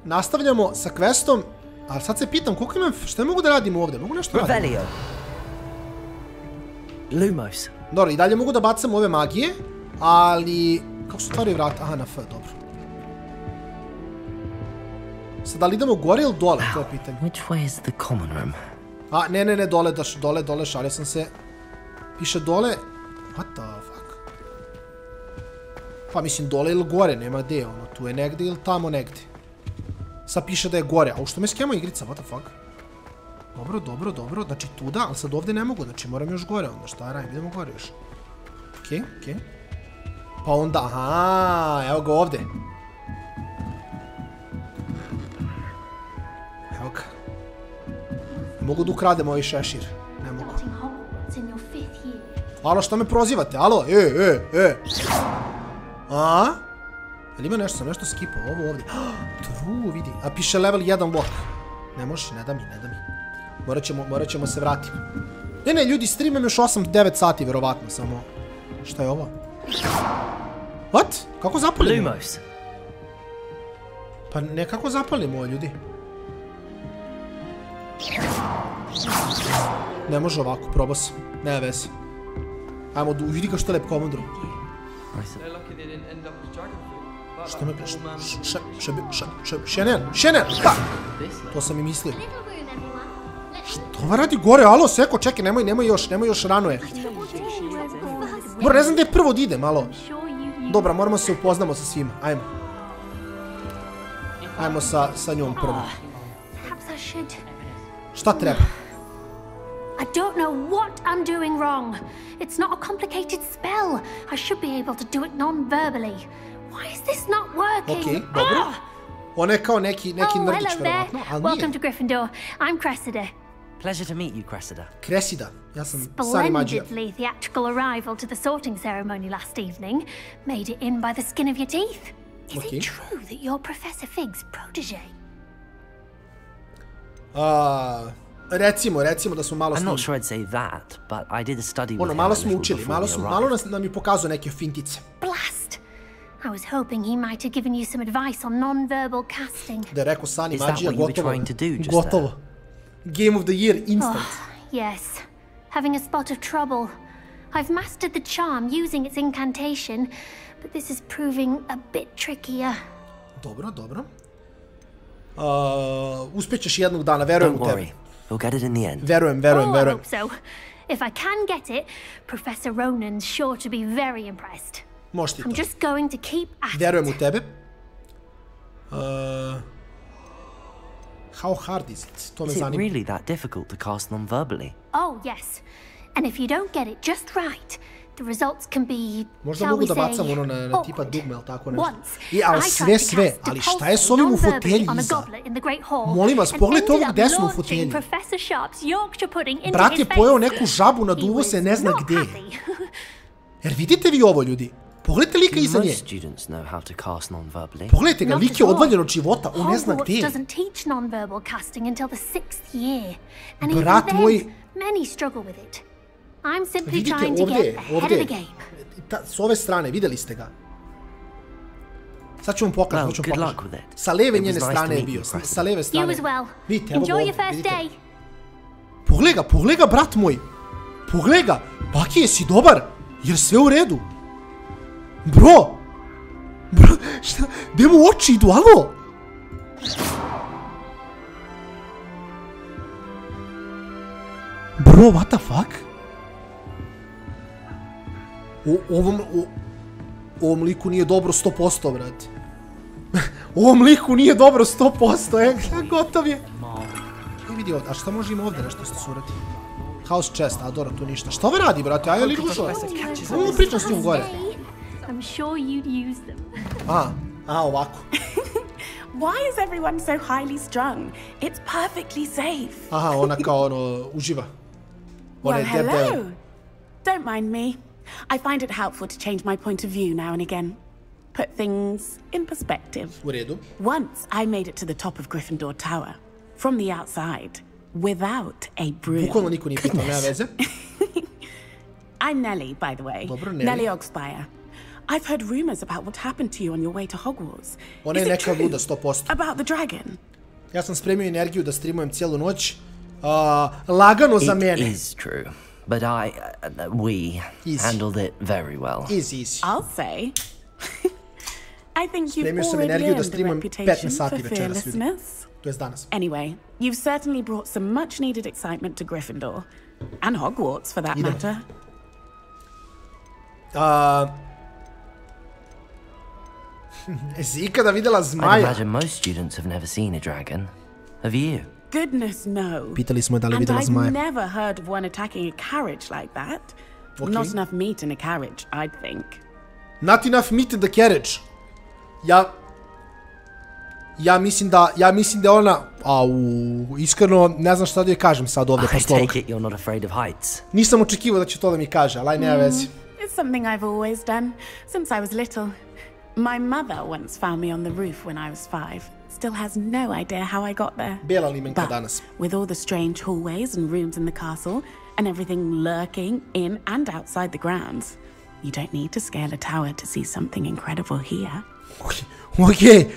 nastavljamo sa questom, ali sad se pitam koliko imam, šta mogu da radim ovdje? Mogu nešto raditi? Lumos. Dobro, i dalje mogu da bacam ove magije, ali... Kako se otvaraju vrata? Aha, na F, dobro. Sad, da li idemo gore ili dole? To je pitanje. Which way is the common room? A, ne, dole, šalio sam se. Piše dole... What the fuck? Pa mislim, dole ili gore, nema gde, ono, tu je negde ili tamo negde. Sad piše da je gore, a u što me skemo igrica, what the fuck? Dobro, znači tuda, ali sad ovdje ne mogu, znači moram još gore onda, šta radim, idemo gore još. Okej. Pa onda, aha, evo ga ovdje. Evo ga. Ne mogu da ukradem ovaj šešir, ne mogu. Alo, šta me prozivate, alo, A? Jel ima nešto, sam nešto skipao, ovo ovdje. True, vidi, a piše level 1 lock. Ne može, ne da mi. Morat ćemo se vratiti. Ne, ljudi, streamam još 8-9 sati, verovatno, samo... Šta je ovo? What? Kako zapalimo? Lumos. Pa ne, kako zapalimo, ljudi? Ne može ovako, probao sam. Nema veze. Ajmo, vidi ga što je lep komandru. Što me... Šenel! Pa! To sam i mislio. Što ova radi gore? Alo, Seko, čekaj, nemoj još, rano je. Dobro, ne znam gdje prvo da ide, malo. Dobra, moramo se upoznamo sa svima, ajmo. Ajmo sa njom prvo. Šta treba? I don't know what I'm doing wrong. It's not a complicated spell. I should be able to do it non-verbally. Why is this not working? Okej, dobro. On je kao neki nerdić, verovatno, ali nije. Welcome to Gryffindor. I'm Cressida. Pleasure to meet you, Cressida. Cressida. Ja sam Sani Mađija. Splendidly theatrical arrival to the sorting ceremony last evening. Made it in by the skin of your teeth. Is it true that you're Professor Fig's protege? Recimo da smo malo I'm snimili. not sure I'd say that, but I did a study with Ono, him malo a smo little učili, before we malo arrived. nam je pokazao neke fintice. Blast! I was hoping he might have given you some advice on non-verbal casting. Da je rekao Sani Is that Mađija, what you were gotovo. trying to do just Gotovo. Game of the year, instant. Yes, having a spot of trouble. I've mastered the charm using its incantation, but this is proving a bit trickier. Dobro. Uspećeš jednog dana, verujem u Don't tebe. worry, we'll get it in the end. Verujem. I hope so. If I can get it, Professor Ronan's sure to be very impressed. Možeš ti to. I'm just going to keep at it. Verujem u tebe. How hard is it? To me Is it zanima. really that difficult to cast non-verbally? Oh, yes. And if you don't get it just right, the results can be, Možda shall mogu we da say, bacam ono na tipa awkward. dugme, ili tako nešto. Once, Ali I tried to sve, cast ali a šta je s pulse ovim u non-verbally fotelji on a iza? goblet in the Great Hall, Molim vas, and pogledajte ended ovog up desno u launching fotelji. Professor Sharp's Yorkshire pudding into Brat his je face. pojeo neku žabu, He naduvo se, was ne zna not gde. happy. Jer vidite vi ovo, ljudi? Pogledajte lika Do iza nje. most students know how to cast non-verbally? Pogledajte ga, Not lik at je all. odvaljen od života, on ne zna Hogwarts gde je. doesn't teach non-verbal casting until the 6th year. And Brat even moj. then, many struggle with it. I'm simply Vidite trying to ovdje, get ahead of the game. S ove strane, vidjeli ste ga. Sad ću vam pokazati, Well, good luck with it. Sa leve It was njene nice to strane je meet bio, you, Cressida. sa leve strane. You as well. Vidite, evo ga Enjoy ovdje, your first vidite. day. Pogledaj ga, brat moj. Pogledaj ga. Baki, jesi dobar? Jer sve u redu? Bro, šta? Gde mu oči idu, alo? Bro, what the fuck? Ovom liku nije dobro 100%, brate. Ovom liku nije dobro 100%, gotov je. Vidi ovdje, a šta može ima ovdje nešto se surati? House chest, a dobro, tu ništa. Šta ove radi, brate? Ajde li dušo? Ovo pričam s njom gore. I'm sure you'd use them. Ovako. Why is everyone so highly strung? It's perfectly safe. Aha, ona kao ono, uživa. Ona Well, je debel. hello. Don't mind me. I find it helpful to change my point of view now and again. Put things in perspective. U redu. Once I made it to the top of Gryffindor Tower, from the outside, without a broom. Bukvalno niko nije pitao, nema veze. I'm Nellie, by the way. Dobro, Nelly. Nellie Ogspire. I've heard rumors about what happened to you on your way to Hogwarts. Ona je Is it neka true? luda, 100%. About the dragon? Ja sam spremio energiju da streamujem cijelu noć. Lagano za mene. It is true, but we handled it very well. Easy. I'll say. I think you've Spremio sam already energiju da earned a streamujem 15 reputation sati for večeras, ljudi. fearlessness. To je danas. Anyway, you've certainly brought some much-needed excitement to Gryffindor. And Hogwarts, for that matter. Jesi ikada videla I zmaja? imagine most students have never seen a dragon. Have you? Goodness, no. Pitali smo je da li And videla I've zmaja. never heard of one attacking a carriage like that. Okay. Not enough meat in a carriage, I'd think. Not enough meat in the carriage. Ja mislim da ona... iskreno, ne znam šta da joj kažem sad ovdje I posle ovoga. take it you're not afraid of heights. Nisam očekivao da će to da mi kaže, ali aj nema vezi. It's something I've always done, since I was little. My mother once found me on the roof when I was 5. Still has no idea how I got there. Bela limenka But danas. with all the strange hallways and rooms in the castle, and everything lurking in and outside the grounds, you don't need to scale a tower to see something incredible here. Okej,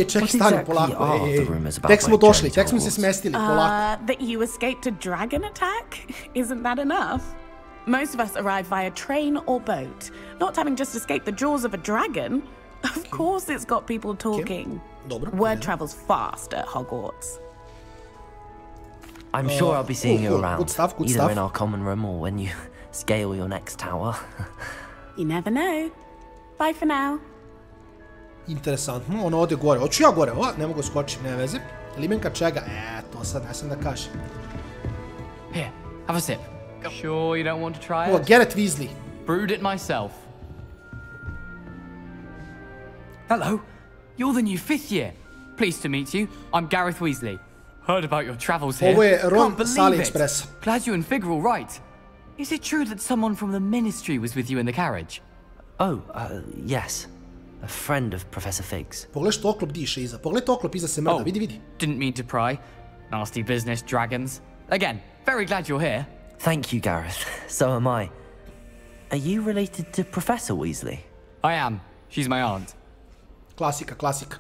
čekaj, stani, exactly polako. are the rumors about Tek smo my došli, journey tek smo se towards? smestili, polako. That you escaped a dragon attack? Isn't that enough? Most of us arrive via train or boat, not having just escaped the jaws of a dragon. Of course it's got people talking. Dobro. Word travels fast at Hogwarts. I'm sure I'll be seeing you around, good stuff. either in our common room or when you scale your next tower. You never know. Bye for now. Interesantno, ono ode gore. Hoću ja gore, ne mogu skočiti, ne veze. Limenka čega? To sad ne sam da kažem. Here, have a sip. Sure you don't want to try it? Garrett Weasley. Brewed it myself. Hello, you're the new 5th year. Pleased to meet you. I'm Gareth Weasley. Heard about your travels here. Ovo je Ron Can't believe sa it. AliExpress. Glad you and Fig are all right. Is it true that someone from the Ministry was with you in the carriage? Oh, yes. A friend of Professor Fig's. Pogledaj što oklop diše iza. Pogledaj oklop iza se mrda, vidi. Didn't mean to pry. Nasty business, dragons. Again, very glad you're here. Thank you, Gareth. So am I. Are you related to Professor Weasley? I am. She's my aunt. Klasika.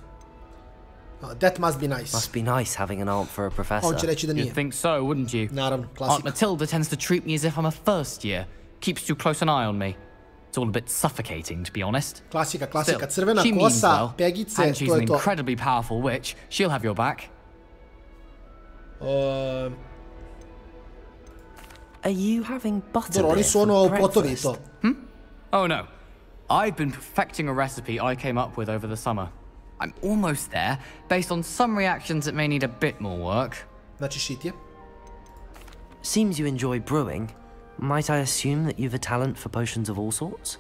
That must be nice. Must be nice having an aunt for a professor. On će reći da nije. You'd think so, wouldn't you? Naravno, Aunt klasika. Matilda tends to treat me as if I'm a first year. Keeps too close an eye on me. It's all a bit suffocating, to be honest. Klasika. Still, Crvena she means kosa, well, pegice, and she's to an je to. incredibly powerful witch. She'll have your back. Are you having Dobro, butterbeer oni su for ono potovi i breakfast? to. Oh no. I've been perfecting a recipe I came up with over the summer. I'm almost there, based on some reactions that may need a bit more work. Znači shit je. Seems you enjoy brewing. Might I assume that you've a talent for potions of all sorts?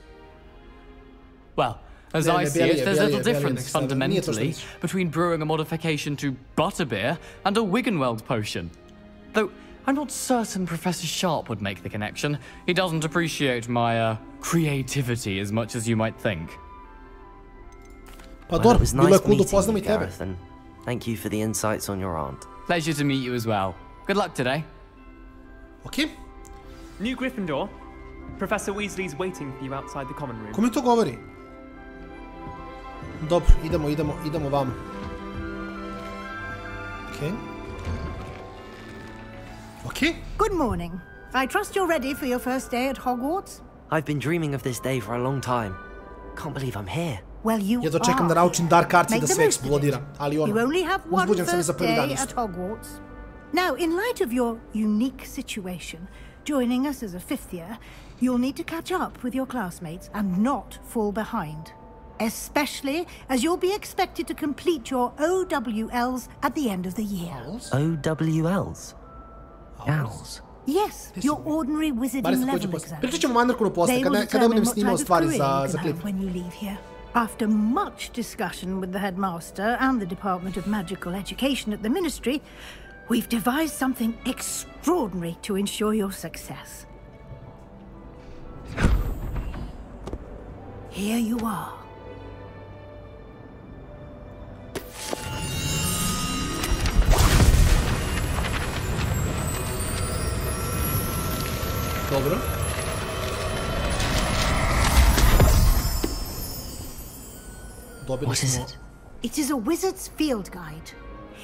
Well, as Ne, I ne, see it, there's Belije, little difference next time. Nije to što fundamentally misliš. between brewing a modification to butterbeer and a Wiggenweld potion. Though I'm not certain Professor Sharp would make the connection. He doesn't appreciate my creativity as much as you might think. Pa Well, dobro, it was bilo je nice cool da meeting upoznamo you, i tebe. Gareth, and thank you for the insights on your aunt. Pleasure to meet you as well. Good luck today. Okej. New Gryffindor. Professor Weasley's waiting for you outside the common room. Kome to govori? Dobro, idemo vamo. Okej. Good morning. I trust you're ready for your first day at Hogwarts? I've been dreaming of this day for a long time. Can't believe I'm here. Well, you Jedva čekam da are naučim here. Dark Arts i Make da the sve most of it. eksplodira. Ali ono, You only have one uzbuđen sam i za first prvi dan day isto. at Hogwarts. Now, in light of your unique situation, joining us as a 5th year, you'll need to catch up with your classmates and not fall behind. Especially as you'll be expected to complete your OWLs at the end of the year. OWLs? Owls? Yes, your ordinary Bari wizarding se pođe level posle. exams. Pričat ćemo Mandarkunu posle, They will kada determine budem what snimao type of stvari career za you can klip. have when you leave here. After much discussion with the headmaster and the Department of Magical Education at the Ministry, we've devised something extraordinary to ensure your success. Here you are. Dobro. dobili smo... It is a wizard's field guide.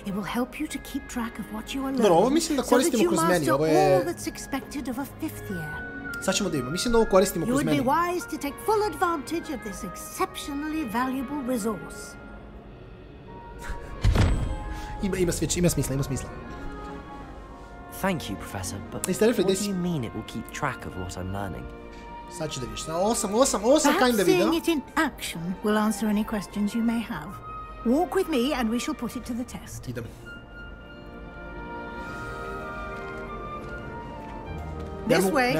It will help you to keep track of what you are Dobro, ovo learning, mislim da so that koristimo you kroz meni, master ovo all je... that's expected of a 5th year. Sad ćemo da imamo, mislim da ovo koristimo You kroz would meni. be wise to take full advantage of this exceptionally valuable resource. Ima smisla. Thank you, Professor, but Instead of what this- do you mean it will keep track of what I'm learning? Sad ću da vidiš. Ovo sam Perhaps kinda video. seeing it in action will answer any questions you may have. Walk with me and we shall put it to the test. Idem. This way.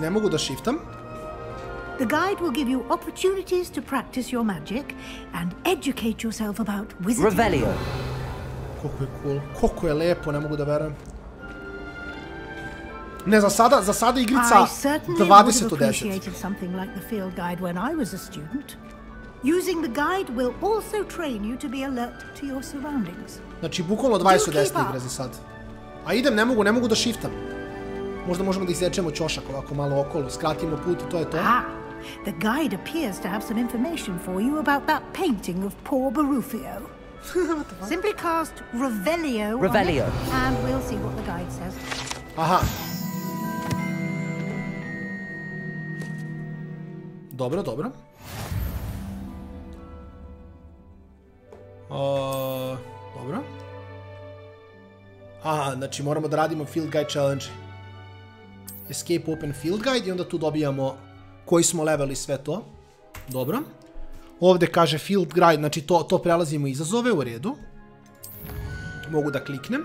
Ne mogu da shiftam. The guide will give you opportunities to practice your magic and educate yourself about wizarding. Revelio. Koliko je cool. Koliko je lepo, ne mogu da verujem. Ne, za sada igrica I certainly 20 would od have 10. appreciated something like the field guide when I was a student. Using the guide will also train you to be alert to your surroundings. Znači, bukvalno 20 od 10 igra za sad. A idem, ne mogu da shiftam. Možda možemo da izsečemo ćošak ovako malo okolo, skratimo put i to je to. The guide appears to have some information for you about that painting of poor Barufio. Simply cast Revelio on it, and we'll see what the guide says. Aha. Dobro. Dobro. Aha, znači moramo da radimo Field Guide Challenge. Escape Open Field Guide i onda tu dobijamo koji smo leveli sve to. Dobro. Ovdje kaže Field Guide, znači to prelazimo izazove u redu. Mogu da kliknem.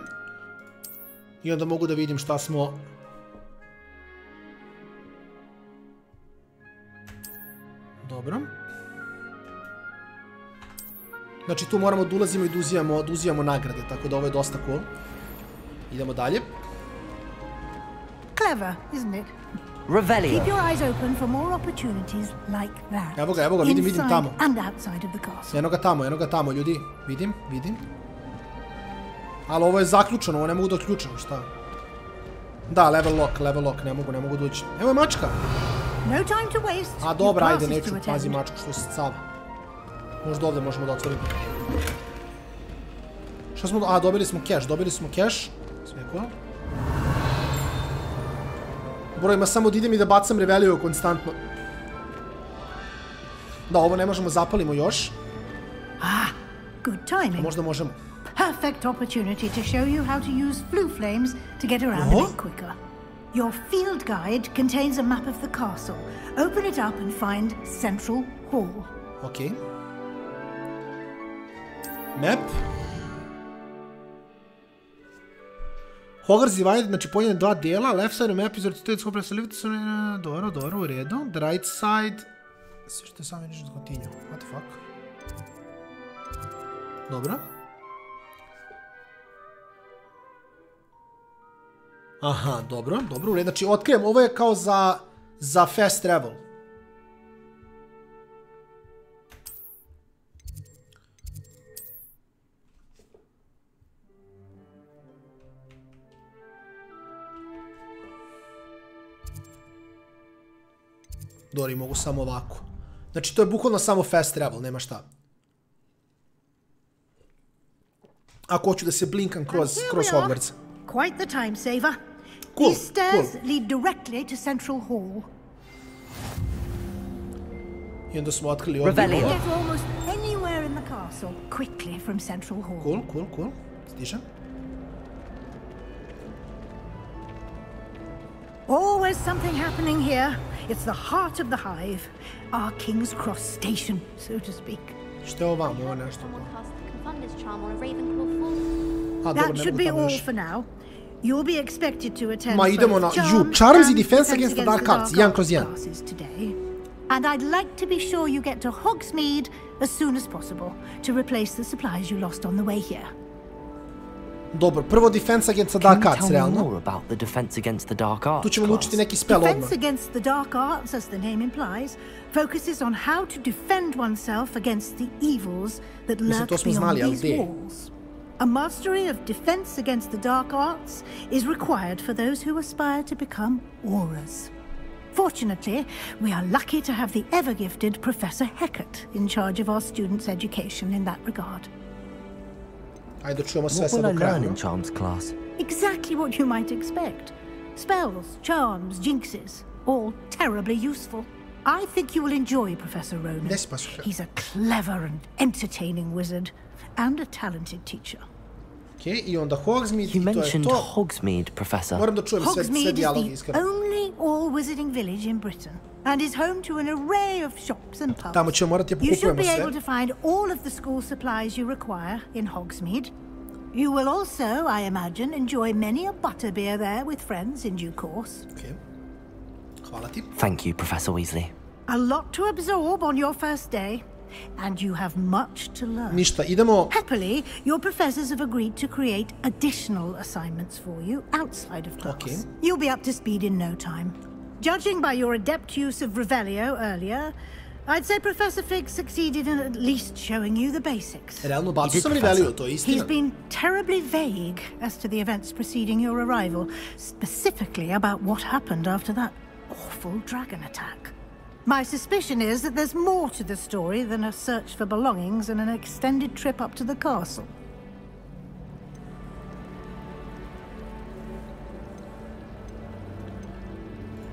I onda mogu da vidim šta smo... Dobro. Znači tu moramo da ulazimo i da uzijamo nagrade, tako da ovo je dosta cool. Idemo dalje. Clever, isn't it? Revelio. Keep your eyes open for more opportunities like that. Evo ga, vidim tamo. And outside of the castle. Eno ga tamo, ljudi. Vidim. Ali ovo je zaključeno, ovo ne mogu da otključam, šta? Da, level lock, ne mogu da ući. Evo je mačka. No time to waste. A dobra, ajde, neću, pazi mačku što se cava. Možda ovdje možemo da otvorimo. Šta smo... A, dobili smo cash. Sve cool. Bro, ima samo da idem i da bacam Revelio konstantno. Da, ovo ne možemo, zapalimo još. Good timing. Možda možemo. Perfect opportunity to show you how to use flue flames to get around a bit quicker. Your field guide contains a map of the castle. Open it up and find Central Hall. Okay. Map. Hogwarts divided, znači podijeljen dva dijela. Left side of map is rotated so press lift. Dobro, u redu. The right side... Sve što je samo vidiš da continue. What the fuck? Dobro. Aha, dobro, u redu. Znači, otkrijem, ovo je kao za fast travel. Dori, mogu samo ovako. Znači, to je bukvalno samo fast travel, nema šta. Ako hoću da se blinkam kroz Hogwarts. Quite the time saver. Cool, These stairs lead directly to Central Hall. I onda smo otkrili ovdje. You can get almost anywhere in the castle quickly from Central Hall. Cool. Stižem. Always something happening here. It's the heart of the hive. Our King's Cross station, so to speak. Što je ovamo? Ovo nešto. That should be all for now. You'll be expected to attend both Charms i Defense Against the Dark Arts, 1/1. classes today. And I'd like to be sure you get to Hogsmeade as soon as possible to replace the supplies you lost on the way here. Dobro, prvo Defense Against the Dark Arts, Can you tell me realno. more about the Defense Against the Dark Arts Tu ćemo class? učiti neki spell odmah. Defense Against the Dark Arts, as the name implies, focuses on how to defend oneself against the evils that lurk to smo znali, beyond ali these gde? walls. A mastery of defense against the dark arts is required for those who aspire to become auras. Fortunately, we are lucky to have the ever-gifted Professor Heckert in charge of our students' education in that regard. Ajde, čujemo sve What sad will I do kraja. learn in charms class? Exactly what you might expect. Spells, charms, jinxes, all terribly useful. I think you will enjoy Professor Ronan. Gdje si pa su? He's a clever and entertaining wizard, and a talented teacher. Okej, i onda Hogsmeade, You i to je mentioned to. Hogsmeade, Professor. Moram da čujem sve Hogsmeade dijaloge, is the iskreno. only all-wizarding village in Britain, and is home to an array of shops and pubs. Tamo ćemo morati da You should pokupujemo be able sve. to find all of the school supplies you require in Hogsmeade. You will also, I imagine, enjoy many a butterbeer there with friends in due course. Okej. Hvala ti. Thank you, Professor Weasley. A lot to absorb on your first day, and you have much to learn. Ništa, idemo... Happily, your professors have agreed to create additional assignments for you outside of class. Okay. You'll be up to speed in no time. Judging by your adept use of Revelio earlier, I'd say Professor Fig succeeded in at least showing you the basics. Realno, bacio sam Revelio, to je He's istina. been terribly vague as to the events preceding your arrival, specifically about what happened after that awful dragon attack. My suspicion is that there's more to the story than a search for belongings and an extended trip up to the castle.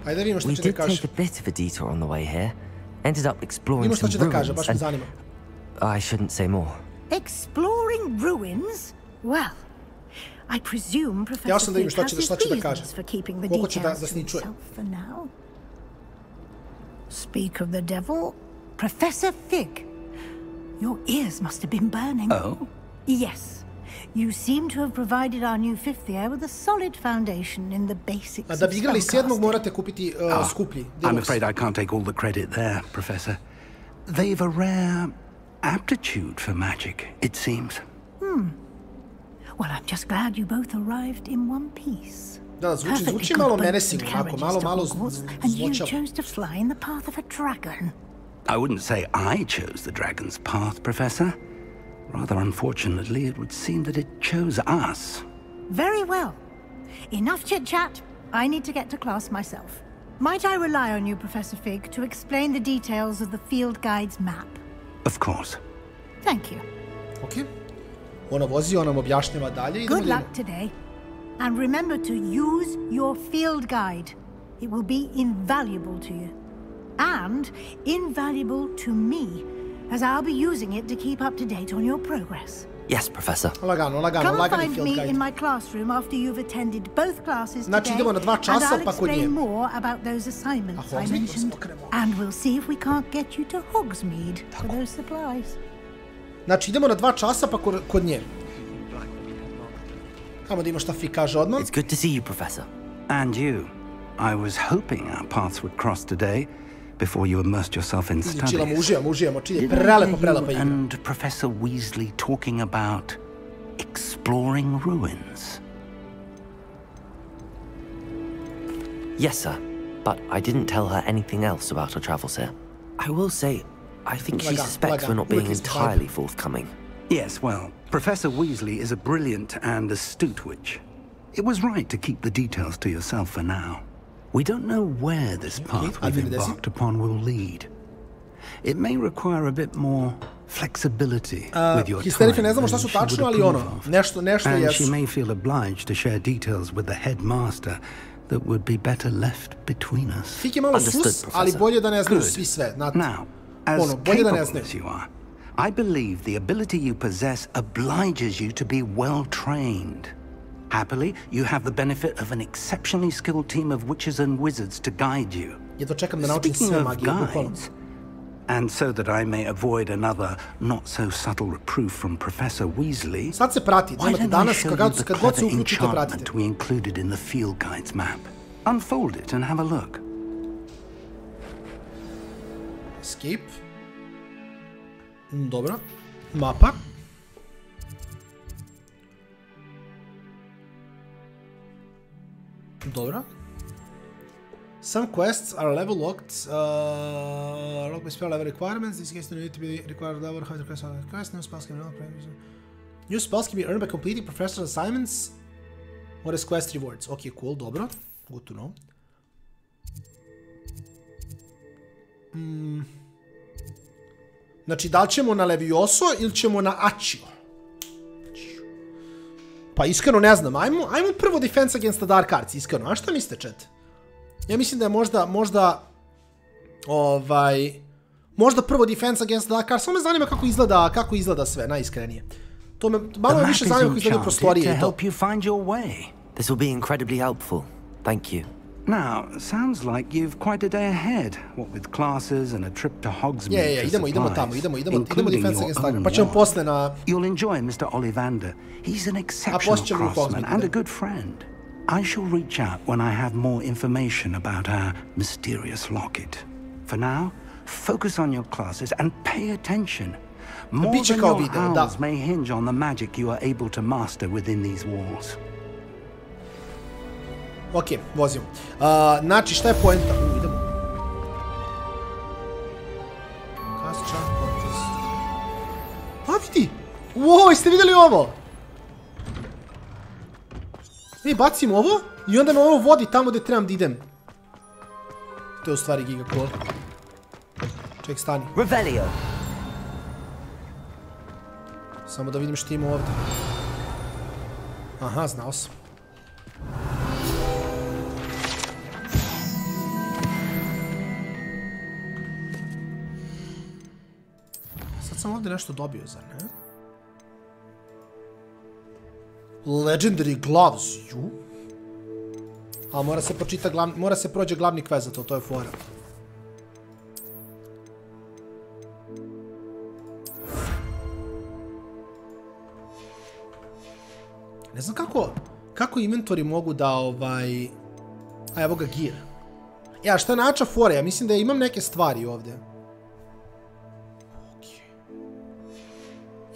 Ajde da vidimo što We će da did kaže. take a bit of a detour on the way here. Ended up exploring Vidimo što some će da kaže, ruins baš me and... zanima. I shouldn't say more. Exploring ruins? Well, I presume Ja Professor sam da vidim Fig šta has će his da kaže. reasons for keeping the Koliko će da details to sničuje. himself for now. Speak of the devil, Professor Fig. Your ears must have been burning. Oh? Yes. You seem to have provided our new fifth year with a solid foundation in the basics A da of bi igrali sedmog spellcasting. morate kupiti skuplji. I'm deluxe. afraid I can't take all the credit there, Professor. They've a rare aptitude for magic, it seems. Well, I'm just glad you both arrived in one piece. Da, zvuči Perfectly malo good boats menacing, and onako, carriages to malo Hogwarts, and you zvočavo. chose to fly in the path of a dragon. I wouldn't say I chose the dragon's path, Professor. Rather unfortunately, it would seem that it chose us. Very well. Enough chit-chat. I need to get to class myself. Might I rely on you, Professor Fig, to explain the details of the field guide's map? Of course. Thank you. Okej. Ona vozi, ona nam objašnjava dalje. Idemo Good da luck today. And remember to use your field guide. It will be invaluable to you. And invaluable to me, as I'll be using it to keep up to date on your progress. Yes, Professor. Lagano, lagano, Come and lagani find field me guide. in my classroom after you've attended both classes Znači, today, idemo na 2 časa, and I'll pa kod nje. explain more about those assignments A I Hogsmeade mentioned, se okrenemo. and we'll see if we can't get you to Hogsmeade for those supplies. Znači, idemo na 2 časa pa kod nje. Ajmo da ima šta Fi kaže odmah. It's good to see you, Professor. And you. I was hoping our paths would cross today before you immersed yourself in Čilamo, studies. uživamo, čilje. Did I Prelepa hear you igra. and Professor Weasley talking about exploring ruins? Yes, sir. But I didn't tell her anything else about our travels here. I will say, I think she suspects we're not being entirely forthcoming. Yes, well, Professor Weasley is a brilliant and astute witch. It was right to keep the details to yourself for now. We don't know where this path we've embarked upon will lead. It may require a bit more flexibility with your Hysterife time ne znamo šta than su she would tačno, ali approve ono, of. nešto And jesu. she may feel obliged to share details with the headmaster that would be better left between us. Fik je malo sus, ali bolje da ne znaju Good. svi sve. Znate. Now, as Ono, bolje da ne capable znaju. as you are, I believe the ability you possess obliges you to be well trained. Happily, you have the benefit of an exceptionally skilled team of witches and wizards to guide you. Jedva čekam da naučim Speaking sve of magije, bukvalno. guides, and so that I may avoid another not-so-subtle reproof from Professor Weasley, Sad se prati, why imate don't I danas, show you kad the god se clever uključite, pratite. enchantment we included in the field guide's map? Unfold it and have a look. Escape. Dobro. Mapa. Dobro. Some quests are level locked. Locked by spell level requirements. These quests need to be required level. How to quest on the quest. New spells can be earned. New spells can be earned by completing professional assignments. What is quest rewards? Okay, cool. Dobro. Good to know. Znači, da li ćemo na Levioso ili ćemo na Accio? Pa iskreno ne znam. Ajmo prvo Defense Against the Dark Arts, iskreno. A šta mislite, chat? Ja mislim da je možda prvo Defense Against the Dark Arts. Samo me zanima kako izgleda sve, najiskrenije. To me malo više zanima kako izgledaju prostorije i to. This will be incredibly helpful. Thank you. Now, sounds like you've quite a day ahead. What with classes and a trip to Hogsmeade for supplies, including your own war. You'll enjoy Mr. Ollivander. He's an exceptional craftsman and a good friend. I shall reach out when I have more information about our mysterious locket. For now, focus on your classes and pay attention. More than your owls may hinge on the magic you are able to master within these walls. Ok, vozimo. Znači, šta je poenta? Idemo. Kasča, potez. A, vidi! Wow, jeste vidjeli ovo? Bacim ovo i onda me ovo vodi tamo gdje trebam da idem. To je u stvari giga cool. Ček, stani. Revelio. Samo da vidim što ima ovdje. Aha, znao sam. Sad sam ovdje nešto dobio, zar ne? Legendary gloves, ju? A mora se prođe glavni quest za to je fora. Ne znam kako inventori mogu da A evo ga gear. Ja, šta je nača fora? Ja mislim da imam neke stvari ovdje.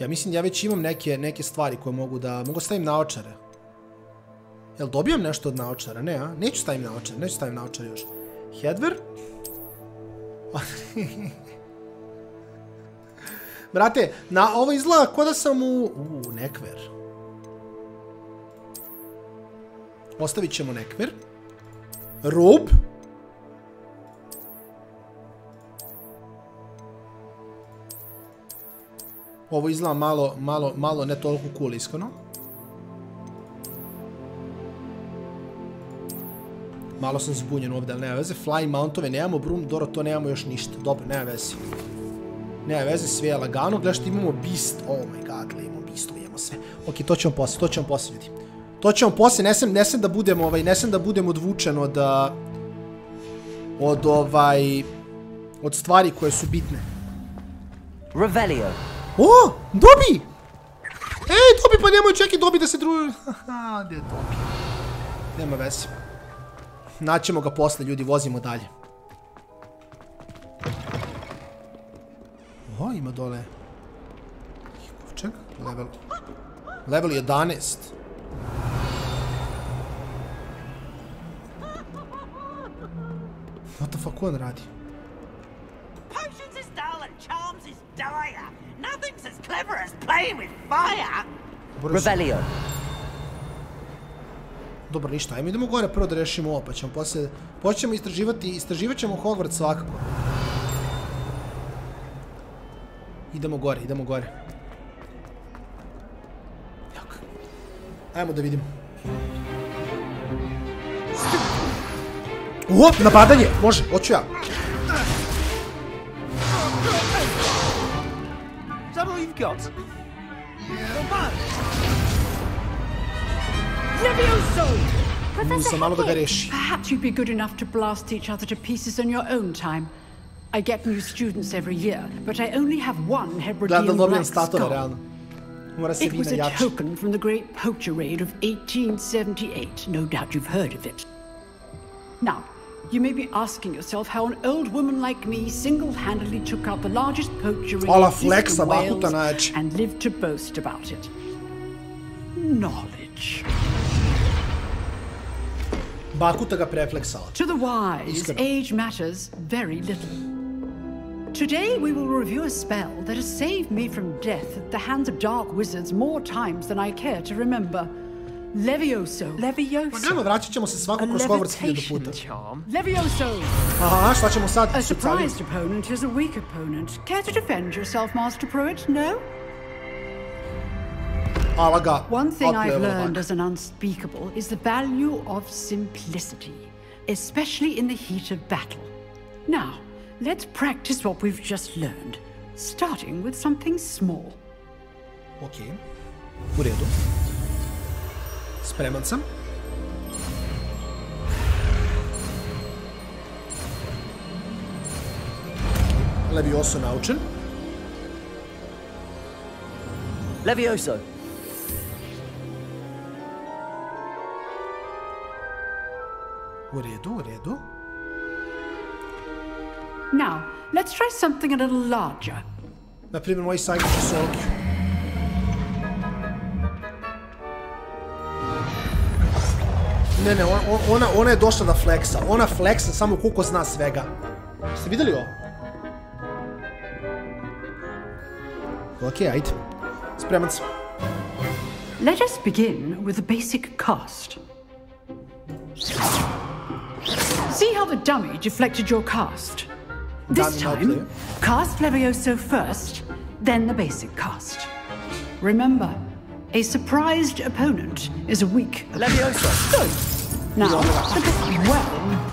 Ja mislim da ja već imam neke stvari koje mogu stavim naočare. Jel dobijam nešto od naočara? Ne, a? Neću stavim naočare još. Headwear? Brate, ovo izgleda ko da sam neckwear. Ostavit ćemo neckwear. Robe? Ovo izgleda malo ne toliko cool, iskreno. Malo sam zbunjen ovdje, ali nema veze. Flying mountove nemamo, Broom Doro, to nemamo još ništa. Dobro, nema veze. Nema veze, sve je lagano. Gledaj što imamo Beast. Oh my god, imamo Beastove, imamo sve. Ok, to ćemo poslije, ljudi. To ćemo poslije, ne sam da budem odvučen od stvari koje su bitne. Revelio. O, Dobi! Ej, Dobi, pa nemoj čekaj Dobi da se druži. Haha, gdje je Dobi? Nema veze. Naćemo ga posle, ljudi, vozimo dalje. O, ima dole. Kovčeg, level 11. What the fuck on radi? Potions is dull and charms is dire. Nothing's as clever as playing with fire. Revelio. Dobro, ništa. Ajmo idemo gore prvo da rešimo ovo, pa ćemo poslije... Počnemo istraživat ćemo Hogwarts svakako. Idemo gore. Ajmo da vidimo. Napadanje! Može, hoću ja. Is that all you've got? Professor Hogwarts, perhaps you'd be good enough to blast each other to pieces on your own time. I get new students every year, but I only have one Hebridean black skull. It was a token from the Great Poacher Raid of 1878. No doubt you've heard of it. Now, you may be asking yourself how an old woman like me single-handedly took out the largest poacher raid in Eastern Wales and lived to boast about it. Knowledge. To the wise, age matters very little. Today we will review a spell that has saved me from death at the hands of dark wizards more times than I care to remember. Levioso. Lagano, vraćat ćemo se svako kroz Hogwarts 1000 puta. Levioso. Aha, šta ćemo sad? A surprised opponent is a weak opponent. Care to defend yourself, Master Pruitt? No? Alaga. One thing I've learned as an unspeakable is the value of simplicity, especially in the heat of battle. Now, let's practice what we've just learned, starting with something small. Okay. U redu. Spreman sam. Levioso naučen. Levioso. U redu, u redu. Now, let's try something a little larger. Na primjer, moji sajkići su ovdje. Ne, ona je došla da fleksa. Ona fleksa samo koliko zna svega. Ste vidjeli ovo? Ok, ajde. Spreman sam. Let us begin with the basic cast. See how the dummy deflected your cast? This time, cast Levioso first, then the basic cast. Remember, a surprised opponent is a weak Levioso. Good. Now, well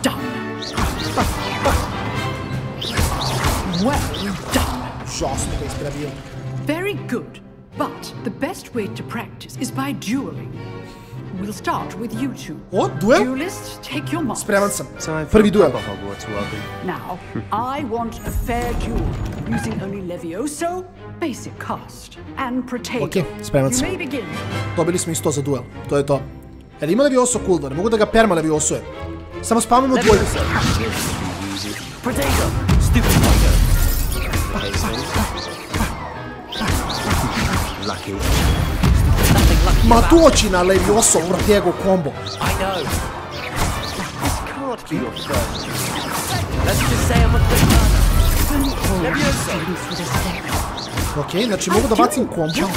done. Well done. Very good. But the best way to practice is by dueling. We'll start with you two. O, duel? Duelists, take your marks. Spreman sam. Prvi duel. Now, I want a fair duel using only Levioso, basic cast, and Protego. Ok, spreman sam. You may begin. Dobili smo isto za duel. To je to. Jer ima Levioso cooldown, ne mogu da ga perma Leviosuje. Samo spavamo u dvoju. Protego. Stupid Protego. Lucky. Ma doći na Levioso Protego combo. I know. This can't be your first. Let's just say I'm a quick learner. Levioso. Ok, znači mogu da bacim combo.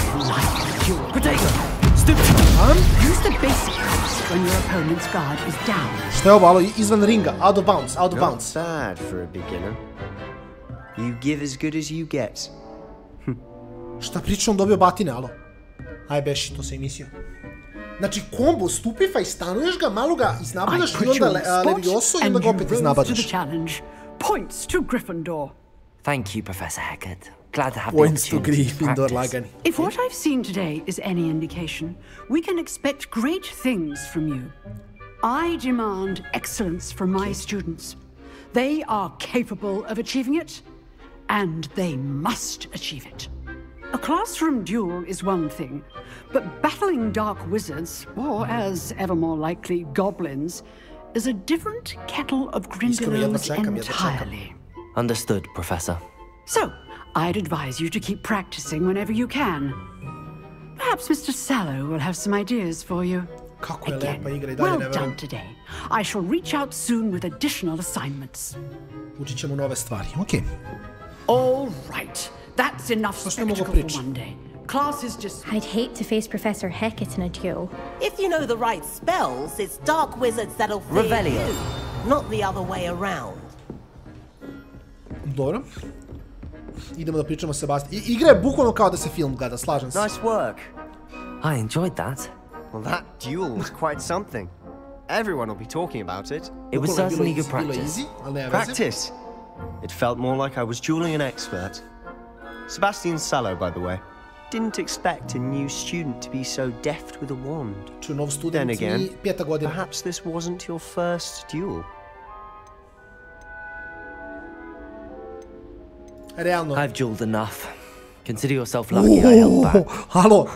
Protego. Stupid. Use the basic cast when your opponent's guard is down. Šta je ovo, alo, izvan ringa, out of bounds, out of bounds. Not bad for a beginner. You give as good as you get. Šta priča, on dobio batine, alo? Aj beši, to se i mislio. Znači, kombo, stupifaj, stanuješ ga, malo ga iznabadaš i onda Levioso i onda ga opet iznabadaš. Points to Gryffindor. Thank you, Professor Hecat. Glad to have Points the to Gryffindor, lagani. If what I've seen today is any indication, we can expect great things from you. I demand excellence from my students. They are capable of achieving it, and they must achieve it. A classroom duel is one thing, but battling dark wizards, or as ever more likely, goblins, is a different kettle of Grindylows entirely. Understood, Professor. So, I'd advise you to keep practicing whenever you can. Perhaps Mr. Sallow will have some ideas for you. Again, well done today. I shall reach out soon with additional assignments. Učit ćemo nove stvari, okej. All right. That's enough spectacle for one day. Class is just... I'd hate to face Professor Hecat in a duel. If you know the right spells, it's dark wizards that'll fear you, not the other way around. Dobro. Idemo da pričamo Sebastian. Igra je bukvalno kao da se film gleda, slažem se. Nice work. I enjoyed that. Well, that duel was quite something. Everyone will be talking about it. It was certainly good practice. Practice? It felt more like I was dueling an expert. Sebastian Sallow, by the way. Didn't expect a new student to be so deft with a wand. Then again, perhaps this wasn't your first duel. I've dueled enough. Consider yourself lucky I held back. Hello.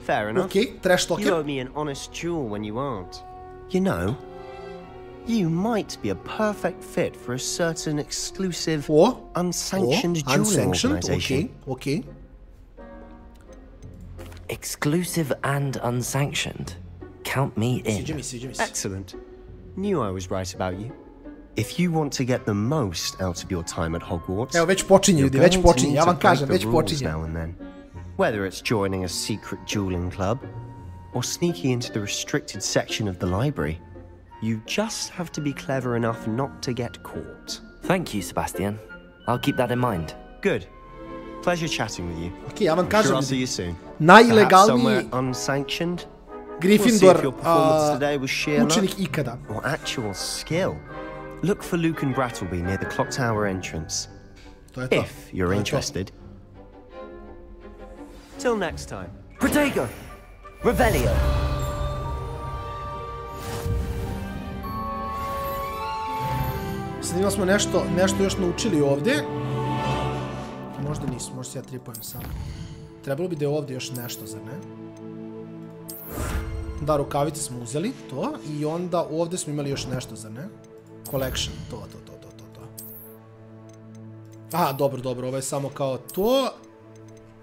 Fair enough. Okay, trash talker. You owe me an honest duel when you aren't. You know, you might be a perfect fit for a certain exclusive, unsanctioned dueling organization. Okay. Exclusive and unsanctioned. Count me in. Excellent. Knew I was right about you. If you want to get the most out of your time at Hogwarts, evo, već počinje, ljudi, već počinje, ja vam kažem, već počinje. Now and then. Whether it's joining a secret dueling club, or sneaking into the restricted section of the library. You just have to be clever enough not to get caught. Thank you, Sebastian. I'll keep that in mind. Good. Pleasure chatting with you. Okay, ja vam kažem, I'll see you soon. najilegalniji unsanctioned. Gryffindor učenik ikada. Or actual skill. Look for Luke and Brattleby near the clock tower entrance. If you're interested. Till next time. Protego! Revelio! Sad imali smo nešto još naučili ovdje. Možda nismo, možda se ja tripujem sam. Trebalo bi da je ovdje još nešto, zar ne? Da, rukavice smo uzeli, to. I onda ovdje smo imali još nešto, zar ne? Collection, to. Aha, dobro, ovo je samo kao to.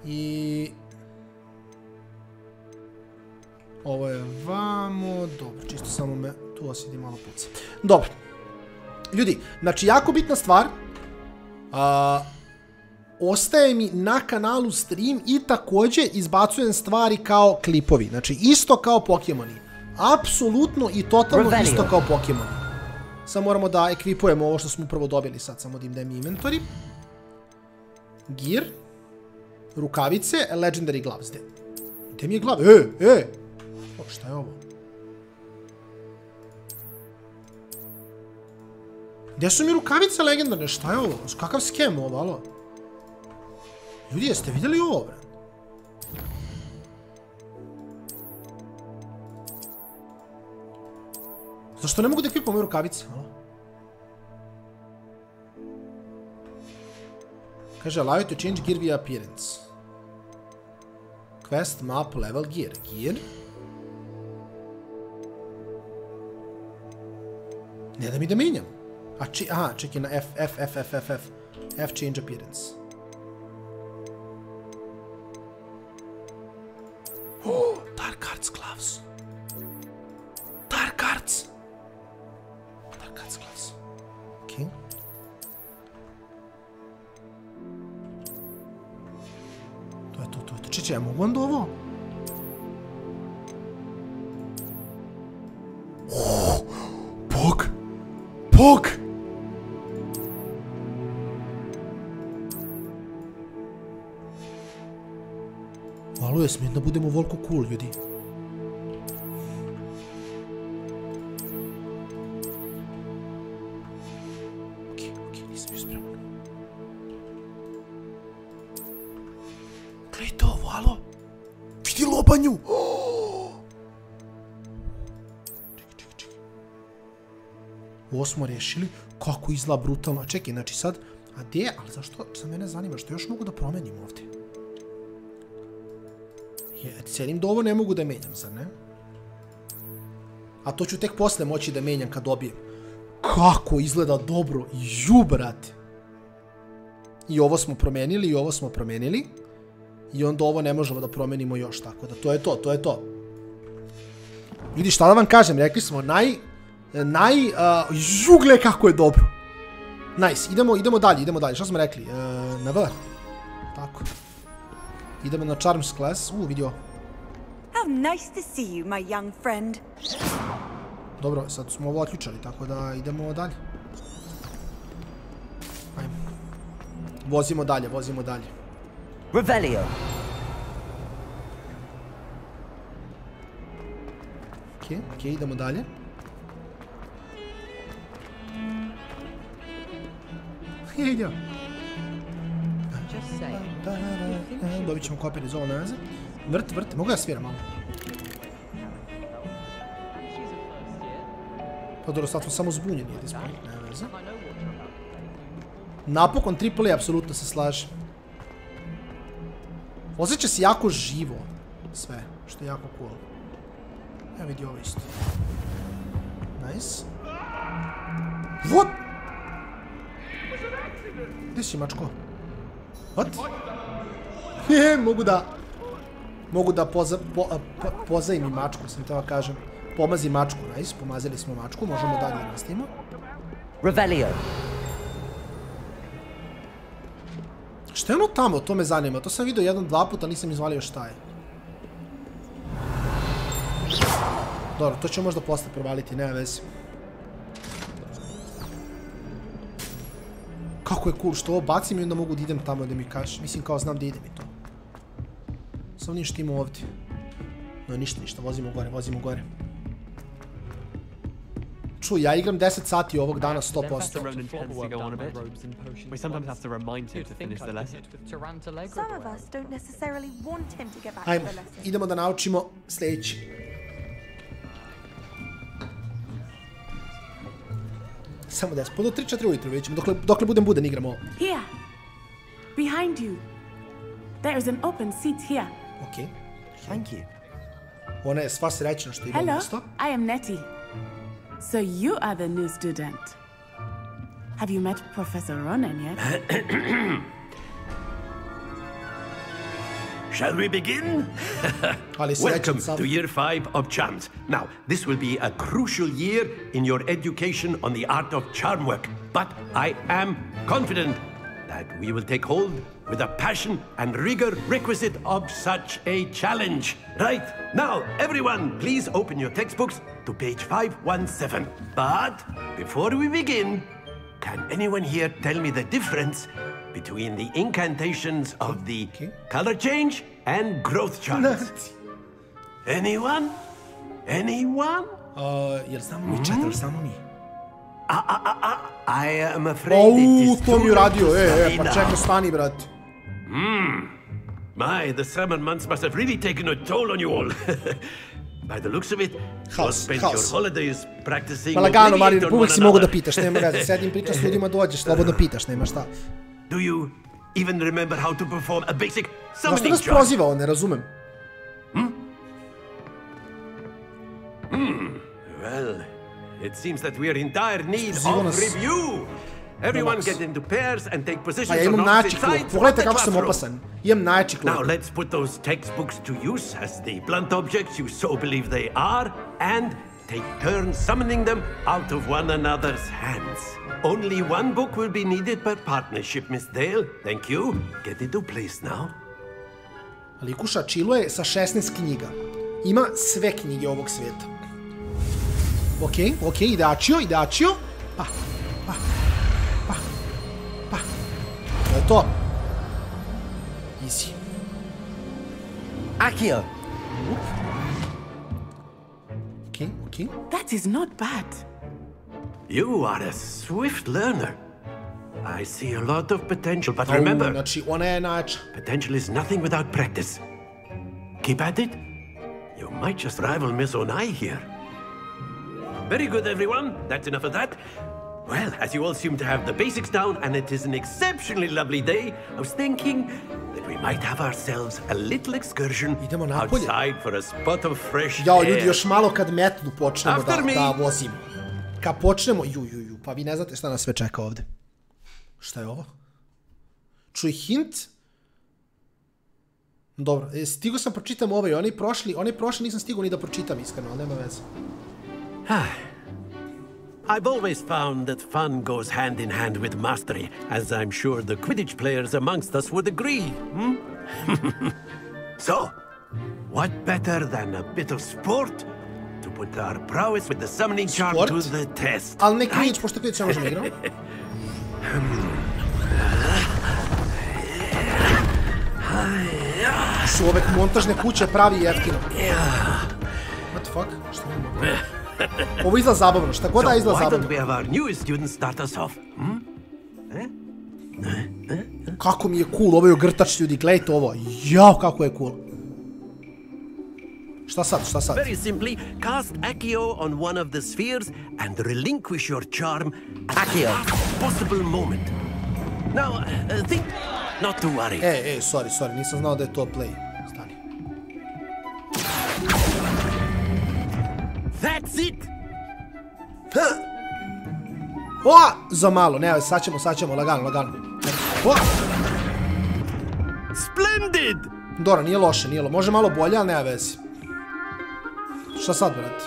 I... ovo je vamo, dobro, čisto samo me tu osjedi malo puca. Dobro. Ljudi, znači jako bitna stvar. Ostaje mi na kanalu stream i također izbacujem stvari kao klipovi. Znači isto kao Pokemoni. Apsolutno i totalno isto kao Pokemoni. Sad moramo da ekvipujemo ovo što smo upravo dobili. Sad samo da im dajem inventory. Gear. Rukavice. Legendary gloves. Gdje mi je glav? O, šta je ovo? Gdje su mi rukavice legendarne? Šta je ovo? Kakav skem ovo, alo? Ljudi, jeste vidjeli ovo, bre? Zašto ne mogu da ekvipam ove rukavice, alo? Kaže, allow you to change gear via appearance. Quest, map, level, gear. Gear. Ne da mi da menjam. Aha, čekaj na F, change appearance. Oh, Dark Arts gloves. Dark Arts gloves. Okay. To. Čeče, ja mogu onda ovo? Pog! Malo je smijem da budemo volko cool, ljudi. Okej, nisam još spreman. Gledajte ovo, alo! Vidi lobanju! Ovo smo rešili. Kako izgleda brutalno. Čekaj, znači sad... A gdje? Ali zašto? Sad mene zanima. Što još mogu da promenim ovdje? Cijenim da ovo ne mogu da menjam, zar ne? A to ću tek posle moći da menjam kad dobijem. Kako izgleda dobro. Ju, brate. I ovo smo promenili, i ovo smo promenili. I onda ovo ne možemo da promenimo još, tako da to je to. Vidi, šta da vam kažem, rekli smo, jugle kako je dobro. Nice, idemo dalje, šta smo rekli? Na V. Tako. Idemo na Charms class, vidio. How nice to see you, my young friend. Dobro, sad smo ovo otključali, tako da idemo dalje. Ajmo. Vozimo dalje. Revelio. Okej, idemo dalje. Idio. Dobit ćemo kopir iz ovo naze. Vrt, mogu ja sviram malo? Pa dobro, sad smo samo zbunjeni, nema veze. Napokon AAA, apsolutno se slažem. Osjeća se jako živo sve, što je jako cool. Evo vidi ovo isto. Nice. What? Gdje si, mačko? What? Mogu da pozajim i mačku, sam teo kažem. Pomazi mačku, nice, pomazili smo mačku, možemo dalje da nastavimo. Revelio. Šta je ono tamo, to me zanima, to sam vidio 1-2 puta, nisam izvalio šta je. Dobro, to ćemo možda posle provaliti, nema veze. Kako je cool što ovo bacim i onda mogu da idem tamo da mi kažeš. Mislim kao znam da idem i to. Samo ništa ima ovdje. No ništa, vozimo gore. Čuj, ja igram 10 sati ovog dana 100%. Ajmo, idemo da naučimo sljedeći. Samo 10, pa do 3-4 ujutru vidimo, dokle budem igram ovo. Here, behind you. There is an open seat here. Okay, thank you. Ona je sva srećna što ima mjesto. Hello, I am Nettie. So you are the new student. Have you met Professor Ronan yet? Shall we begin? Welcome to year 5 of charms. Now, this will be a crucial year in your education on the art of charm work. But I am confident that we will take hold with the passion and rigor requisite of such a challenge. Right, now, everyone, please open your textbooks to page 517. But before we begin, can anyone here tell me the difference between the incantations of the color change and growth charts? Anyone? Anyone? Jel znamo mi četar, samo mi? I am afraid it is to mi uradio, pa čekaj, stani, brat. My, the summer months must have really taken a toll on you all. By the looks of it, you spent your holidays practicing... Pa lagano, Marin, uvijek si mogu da pitaš, nema veze. Sedim, pričam s ljudima, dođeš, slobodno pitaš, nema šta. Do you even remember how to perform a basic summoning chart? Zašto nas prozivao, ne razumem. Well, it seems that we are in dire need of review. Everyone get into pairs and take positions on opposite sides of the classroom. Now let's put those textbooks to use as the blunt objects you so believe they are, and take turns summoning them out of one another's hands. Only one book will be needed per partnership, Miss Dale. Thank you. Get into place now. Likuša čiluje sa 16 knjiga. Ima sve knjige ovog svijeta. Okej, ideačio. Pa. To je to. Easy. Accio. Okay. That is not bad. You are a swift learner. I see a lot of potential, but remember, znači ona je način. Potential is nothing without practice. Keep at it. You might just rival Miss Onai here. Very good, everyone. That's enough of that. Well, as you all seem to have the basics down, and it is an exceptionally lovely day, I was thinking that we might have ourselves a little excursion outside for a spot of fresh air. Jao, ljudi, još malo kad metnu počnemo da vozimo. Kad počnemo, pa vi ne znate šta nas sve čeka ovde. Šta je ovo? Čuj, hint. Dobro, stigo sam pročitam ovaj, onaj prošli nisam stigo ni da pročitam iskreno, ali nema veze. I've always found that fun goes hand in hand with mastery, as I'm sure the Quidditch players amongst us would agree. So, what better than a bit of sport to put our prowess with the summoning charm to the test? Ali ne Quidditch, pošto Quidditch ne možemo igrati. Su ove montažne kuće pravi jeftino. What the fuck? Šta imamo? Ovo izgleda zabavno, šta god da izgleda zabavno. Kako mi je cool, ovo je ogrtač, ljudi, gledajte ovo. Jao, kako je cool. Šta sad? Very simply, cast Accio on one of the spheres and relinquish your charm at a possible moment. Now, think not to worry. Sorry, nisam znao da je to play. Stani. That's it! Za malo, ne, sad ćemo, lagano. Splendid! Dobro, nije loše, može malo bolje, ali nema veze. Šta sad, brate?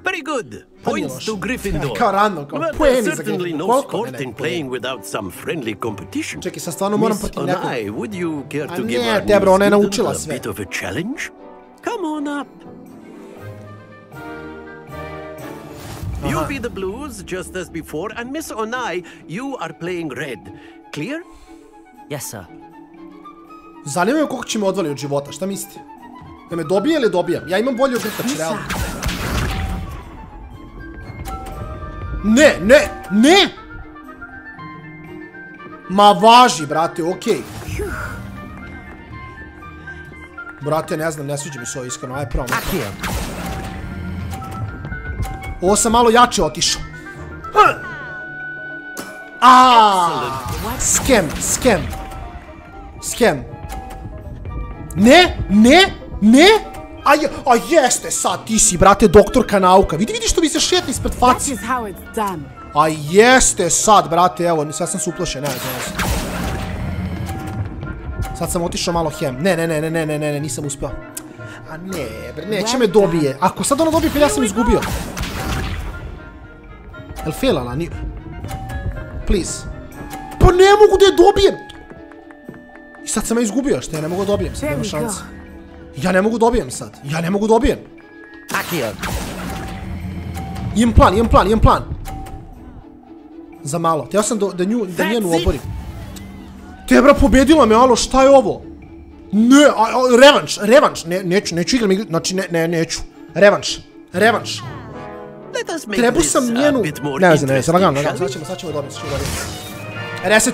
Very good. Points to Gryffindor. Kao random, kao poeni za certainly no sport in playing without some friendly competition. Čekaj, sad stvarno moram protiv nekog. Would you care to give our new student a bit of a challenge? Come on up. You'll be the blues, just as before, and Miss Onai, you are playing red. Clear? Yes, sir. Zanima me koliko će me odvali od života, šta mislite? Da me dobije ili dobijam? Ja imam bolje ogrtač, realno. Ne, ne, ne! Ma važi, brate, okej. Brate, ne znam, ne sviđa mi se ovo iskreno, aj pravo. Ovo sam malo jače otišao. Scam, scam. Scam. Ne, ne, ne! A jeste sad, ti si, brate, doktorka nauka. Vidi što mi se šetni ispred faci. A jeste sad, brate, evo, sad sam se uplašen, ne znam. Sad sam otišao malo hem. Ne, nisam uspeo. A ne, neće me dobije. Ako sad ona dobije, pa ja sam izgubio. Jel failala? Please. Pa ne mogu da je dobijem! I sad sam ja izgubio, što ja ne mogu da dobijem, sad nema šanse. Ja ne mogu da dobijem sad, ja ne mogu da dobijem. Imam plan. Za malo, htio sam da njenu oborim. Tebra, pobedila me, alo, šta je ovo? Ne, revanš, neću igram, znači neću. Revanš. Trebu sam njenu... Ne znam, lagano, sad ćemo dobiti.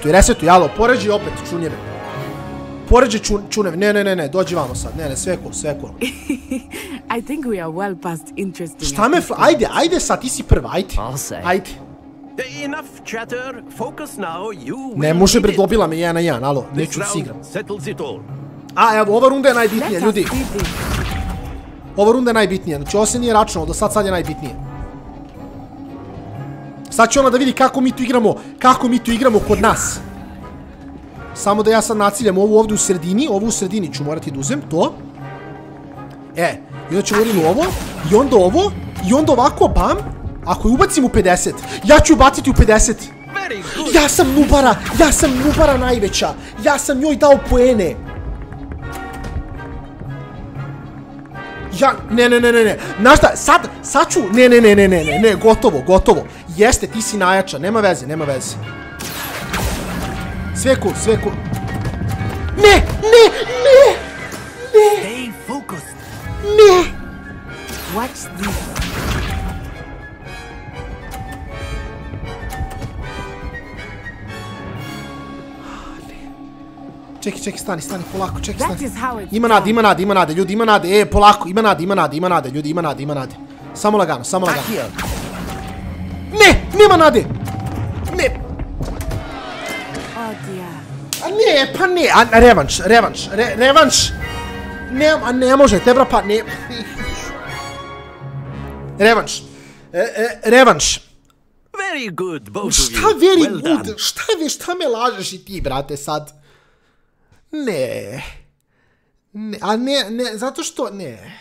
Resetuj, alo, poređi opet, čunjeve. Poređi čuneve, ne, dođi vamo sad, ne, sve cool. I think we are well past interesting. Šta me, ajde sad, ti si prva, ajde. Enough chatter, focus now, you... Ne, može bre, dobila me 1 na 1, alo, neću da si igram. A, evo, ova runda je najbitnija, ljudi. Ova runda je najbitnija, znači ovo se nije računalo, do sad je najbitnije. Sad će ona da vidi kako mi tu igramo kod nas. Samo da ja sad naciljam ovu ovdje u sredini, ovu u sredini ću morati da uzem, to. I onda ću uraditi ovo, i onda ovo, i onda ovako, bam. Ako je ubacim u 50, ja ću ubaciti u 50. Ja sam nubara najveća. Ja sam njoj dao poene. Ne. Znaš šta, sad ću, ne, gotovo. Jeste, ti si najjača, nema veze. Sve cool. Ne! Stay focused. Ne! Watch this. Čekaj, stani, polako, stani. Ima nade, ljudi, ima nade, polako, ima nade, ljudi, ima nade. Samo lagano. Ne, nema nade! Ne! A ne, pa ne, revanš! Ne može, tebra pa, ne. Revanš. Very good, both of you. Šta very good? Šta me lažeš i ti, brate, sad? Ne, zato što ne.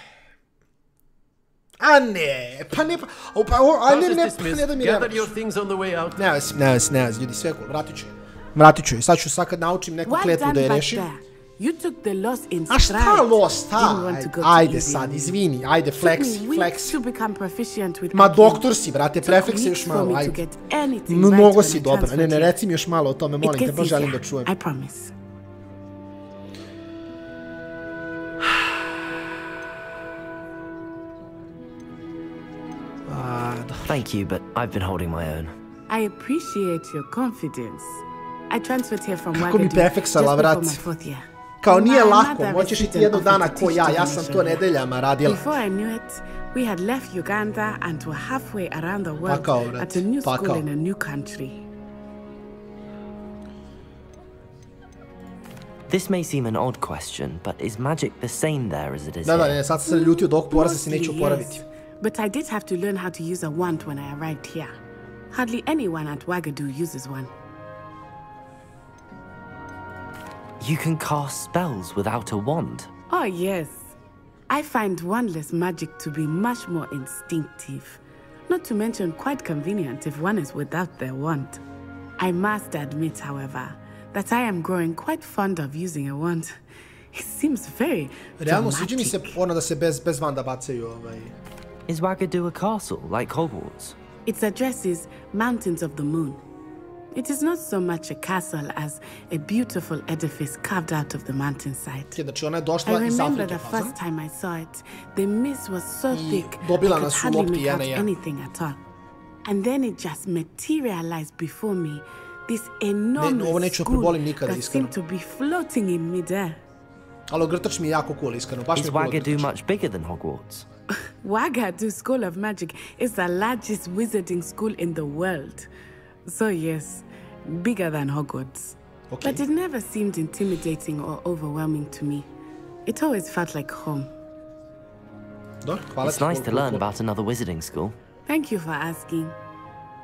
Pa ne da mi revaš. Ne, ljudi, sve cool, vratit ću je. Sad ću kad naučim neku kletvu da je rešim. A šta lost, ajde sad, izvini, ajde, fleksi. Ma doktor si, brate, prefleksi još malo, ajde. Mnogo si dobra, ne, reci mi još malo o tome, molim te, baš želim da čujem. Thank you, but I've been holding my own. I appreciate your confidence. I transferred here from Kako mi perfeksala, vrat. Kao nije lako, moćeš i ti jednog dana ko ja sam to nedeljama radila. Before I knew it, we had left Uganda and were halfway around the world at a new school in a new country. This may seem an odd question, but is magic the same there as it is here? Da, sad sam se ljutio dok poraza se neću oporaviti. But I did have to learn how to use a wand when I arrived here. Hardly anyone at Wagadu uses one. You can cast spells without a wand? Oh, yes. I find wandless magic to be much more instinctive. Not to mention quite convenient if one is without their wand. I must admit, however, that I am growing quite fond of using a wand. He seems very Realno, sviđa mi se ono da se bez vanda bacaju Is Wagadu a castle, like Hogwarts? Its address is Mountains of the Moon. It is not so much a castle as a beautiful edifice carved out of the mountainside. I remember the first time I saw it, the mist was so thick I could hardly make out anything at all. And then it just materialized before me, this enormous school that seemed to be floating in midair. Is Wagadu much bigger than Hogwarts? Wagadu School of Magic is the largest wizarding school in the world. So yes, bigger than Hogwarts. Okay. But it never seemed intimidating or overwhelming to me. It always felt like home. It's nice to learn about another wizarding school. Thank you for asking.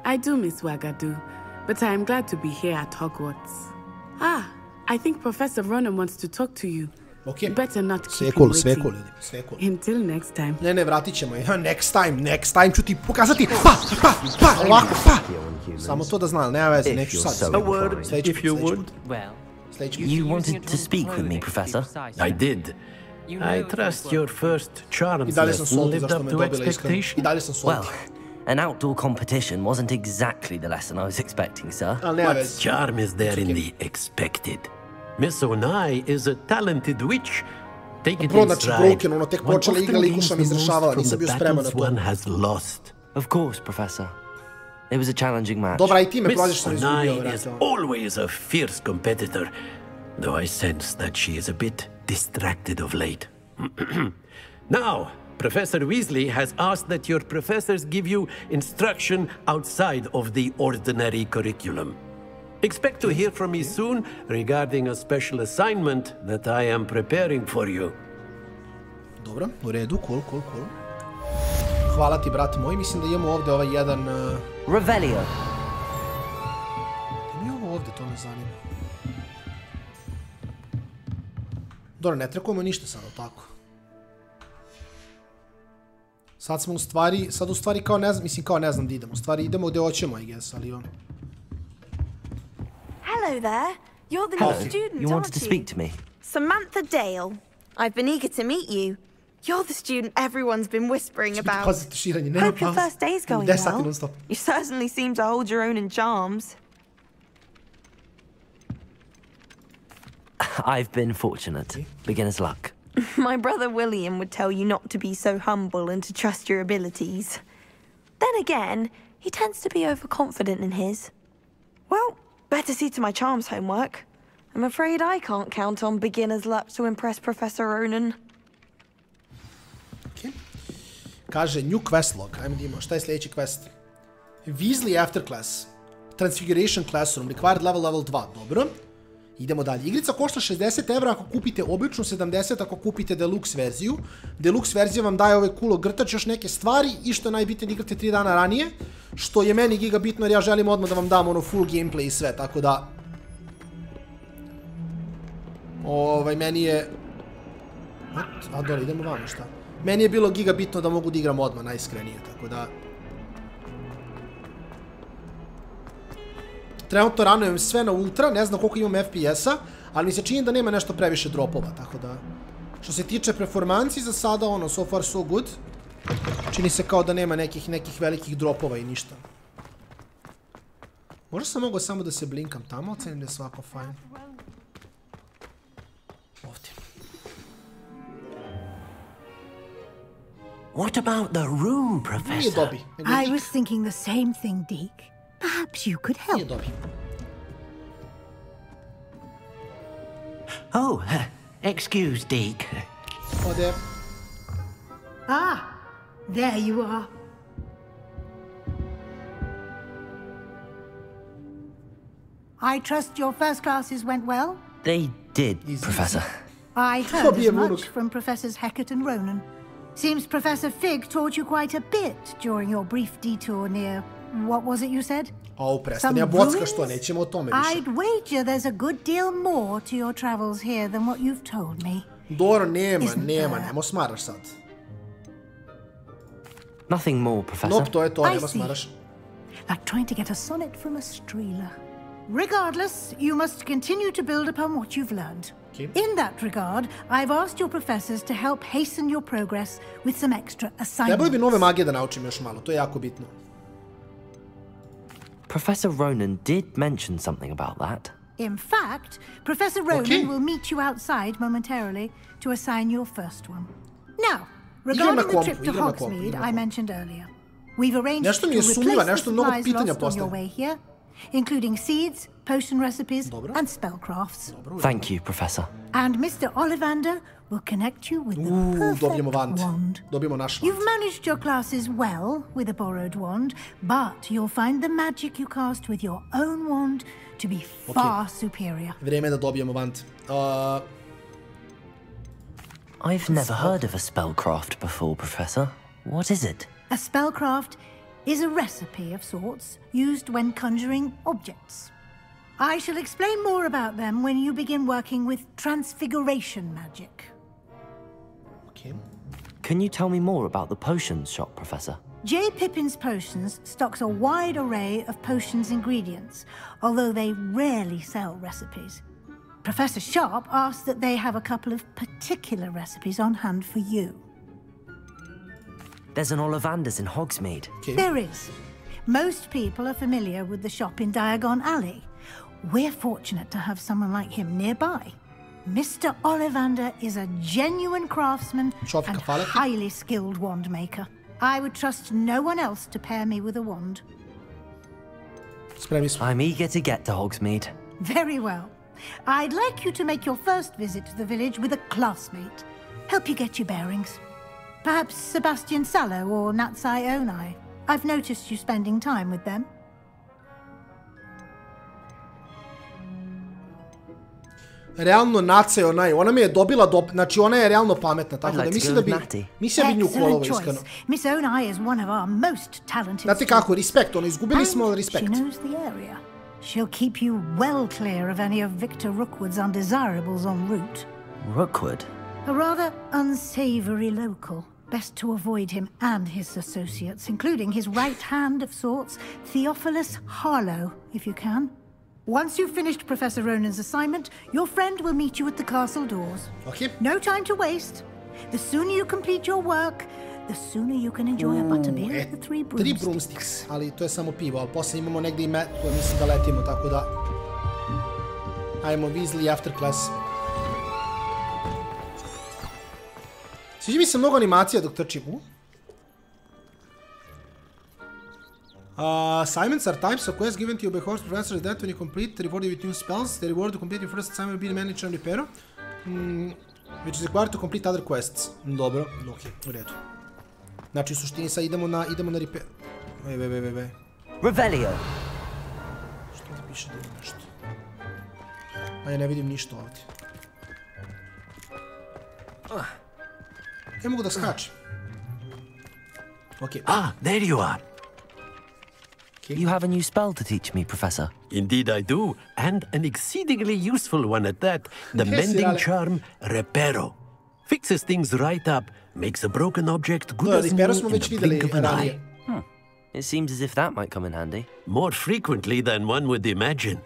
I do miss Wagadu, but I am glad to be here at Hogwarts. Ah, I think Professor Ronan wants to talk to you. Okay. Better not keep him waiting. Until next time. Ne, vratit ćemo je. Next time ću ti pokazati. Ovako, Samo to da znam, nema veze, neću sad. A word, if you would. You wanted to speak with me, Professor? I did. I trust your first charms lesson lived up to expectation. Well, an outdoor competition wasn't exactly the lesson I was expecting, sir. What charm is there in the expected? Miss Onai is a talented witch. Take it in stride. One often gains the most from the battles one has lost. Of course, Professor. It was a challenging match. Miss Onai is always a fierce competitor, though I sense that she is a bit distracted of late. Now, Professor Weasley has asked that your professors give you instruction outside of the ordinary curriculum. Expect to hear from me soon regarding a special assignment that I am preparing for you. Dobro, u redu, cool. Hvala ti, brat moj. Mislim da imamo ovdje ovaj jedan... Revelio. Da mi ovo ovdje, to me zanima. Dobro, ne trekujemo ništa sad, tako. Sad smo u stvari kao ne znam, mislim kao ne znam da idemo. U stvari idemo gdje hoćemo, I guess, ali on... Hello there. You're the new student, You wanted to speak to me? Samantha Dale. I've been eager to meet you. You're the student everyone's been whispering about. Hope your first day's going well. You certainly seem to hold your own in charms. I've been fortunate. Beginner's luck. My brother William would tell you not to be so humble and to trust your abilities. Then again, he tends to be overconfident in his. Well, better see to my charms homework. I'm afraid I can't count on beginner's luck to impress Professor Ronan. Okay. Kaže, new quest log. Ajmo da imamo. Šta je sljedeći quest? Weasley after class. Transfiguration classroom. Required level 2. Dobro. Idemo dalje. Igrica košta 60 € ako kupite običnu, 70 ako kupite deluxe verziju. Deluxe verzija vam daje ovaj cool ogrtač, još neke stvari i što je najbitnije igrate 3 dana ranije. Što je meni gigabitno jer ja želim odmah da vam dam ono full gameplay i sve, tako da... meni je... A dole, idemo vamo, šta? Meni je bilo gigabitno da mogu da igram odmah, najiskrenije, tako da... Trenutno ranujem sve na ultra, ne znam koliko imam FPS-a, ali mi se čini da nema nešto previše dropova, tako da... Što se tiče performanci za sada, ono, so far so good. Čini se kao da nema nekih velikih dropova i ništa. Možda sam mogao samo da se blinkam tamo, ocenim da je svako fajn. Ovdje. What about the room, Professor? Nije Dobi. I was thinking the same thing, Deke. Perhaps you could help. Nije Dobi. Oh, excuse, Deke. Ovdje. Ah, there you are. I trust your first classes went well? They did, Professor. I heard as much from Professors Hecat and Ronan. Seems Professor Fig taught you quite a bit during your brief detour near... What was it you said? Prestani, ja bocka što, nećemo o tome više. I'd wager there's a good deal more to your travels here than what you've told me. Doro, nemo smaraš sad. Nothing more, Professor. Nope, to je to, nemo smaraš. Like trying to get a sonnet from a streeler. Regardless, you must continue to build upon what you've learned. In that regard, I've asked your professors to help hasten your progress with some extra assignments. Trebali bi nove magije da naučim još malo, to je jako bitno. Professor Ronan did mention something about that. In fact, Professor Ronan will meet you outside momentarily to assign your first one. Now, regarding the trip to Hogsmeade I mentioned earlier, we've arranged to replace the supplies lost on your way here, including seeds, potion recipes, and spellcrafts. Thank you, Professor. And Mr. Ollivander will connect you with the perfect wand. You've managed your classes well with a borrowed wand, but you'll find the magic you cast with your own wand to be far superior. Vrijeme da dobijemo wand. I've never heard of a spellcraft before, Professor. What is it? A spellcraft is a recipe of sorts used when conjuring objects. I shall explain more about them when you begin working with transfiguration magic. Okay. Can you tell me more about the potions shop, Professor? J. Pippin's Potions stocks a wide array of potions ingredients, although they rarely sell recipes. Professor Sharp asks that they have a couple of particular recipes on hand for you. There's an Ollivander's in Hogsmeade. Okay. There is. Most people are familiar with the shop in Diagon Alley. We're fortunate to have someone like him nearby. Mr. Ollivander is a genuine craftsman and highly skilled wand maker. I would trust no one else to pair me with a wand. I'm eager to get to Hogsmeade. Very well. I'd like you to make your first visit to the village with a classmate. Help you get your bearings. Perhaps Sebastian Sallow or Natsai Onai. I've noticed you spending time with them. Realno Natsai Onai, ona mi je dobila znači ona je realno pametna, tako da mislim da bi nju kolova iskreno. Miss Onai is one of our most talented. Znate kako, respekt, ono izgubili smo respekt. She knows the area. She'll keep you well clear of any of Victor Rookwood's undesirables en route. Rookwood? A rather unsavory local. Best to avoid him and his associates, including his right hand of sorts, Theophilus Harlow, if you can. Once you've finished Professor Ronan's assignment, your friend will meet you at the castle doors. Okay. No time to waste. The sooner you complete your work, the sooner you can enjoy a butterbeer with the 3 broomsticks. 3 broomsticks, ali to je samo pivo, ali poslije imamo negdje i met, koje mislim da letimo, tako da... Ajmo, Weasley after class. Sviđa mi se mnogo animacija dok trčim. Assignments are types of quests given to you by Hogwarts professors that when you complete, rewarded with new spells. The reward to complete your first assignment will be the manager and repairer, which is required to complete other quests. Dobro, okej, u redu. Znači, u suštini sad idemo na repair. Vej. Revelio. Što ti piše da ima nešto? A ja ne vidim ništa ovdje. Ja mogu da skačem. Okay. Ah, there you are. You have a new spell to teach me, Professor. Indeed I do, and an exceedingly useful one at that. The mending charm, Reparo. Fixes things right up, makes a broken object good as new in the blink of an eye. It seems as if that might come in handy. More frequently than one would imagine.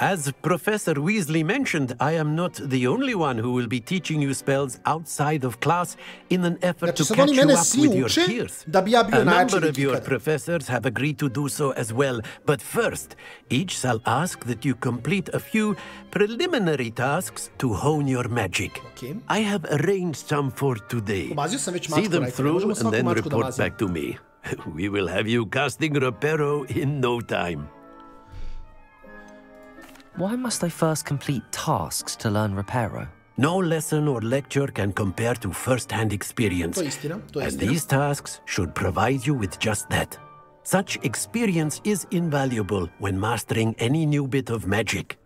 As Professor Weasley mentioned, I am not the only one who will be teaching you spells outside of class in an effort to catch you up with your peers. A number of your professors have agreed to do so as well, but first, each shall ask that you complete a few preliminary tasks to hone your magic. I have arranged some for today. See them through and then report back to me. We will have you casting Reparo in no time. Why must I first complete tasks to learn Reparo? No lesson or lecture can compare to first-hand experience, and these tasks should provide you with just that. Such experience is invaluable when mastering any new bit of magic.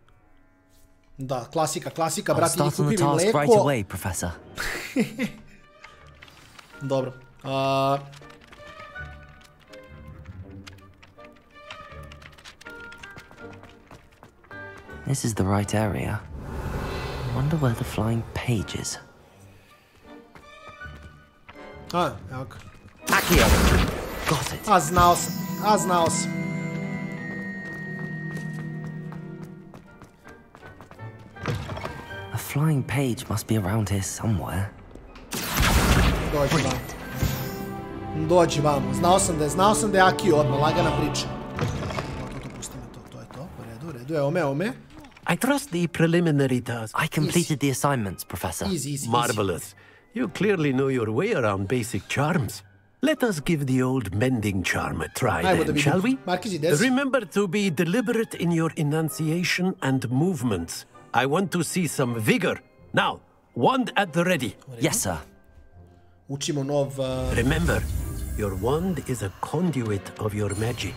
Da, klasika, brati, I'll start on the task right away, Professor. Dobro. This is the right area. I wonder where the flying page is. Evo ga. Accio! Got it. A znao sam. A flying page must be around here somewhere. Dođi vamo. Znao sam da je Akio odmah, lagana priča. To je to. U redu. Evo me. I trust the preliminary task. I completed the assignments, Professor. Easy. Marvelous. You clearly know your way around basic charms. Let us give the old mending charm a try then, shall we? Remember to be deliberate in your enunciation and movements. I want to see some vigor. Now, wand at the ready. Yes, sir. Učimo nov... Remember, your wand is a conduit of your magic.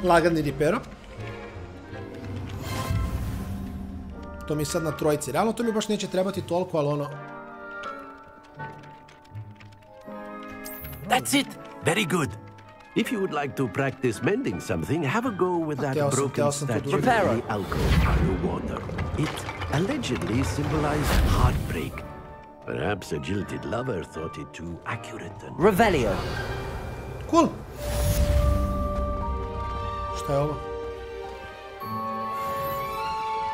Lagani ripero. To mi je sad na trojici. Realno to mi baš neće trebati toliko, ali ono... That's it! Very good. If you would like to practice mending something, have a go with that broken statue of the alcohol on the water. It allegedly symbolized heartbreak. Perhaps a jilted lover thought it too accurate and... Revelio. Cool. Šta je ovo?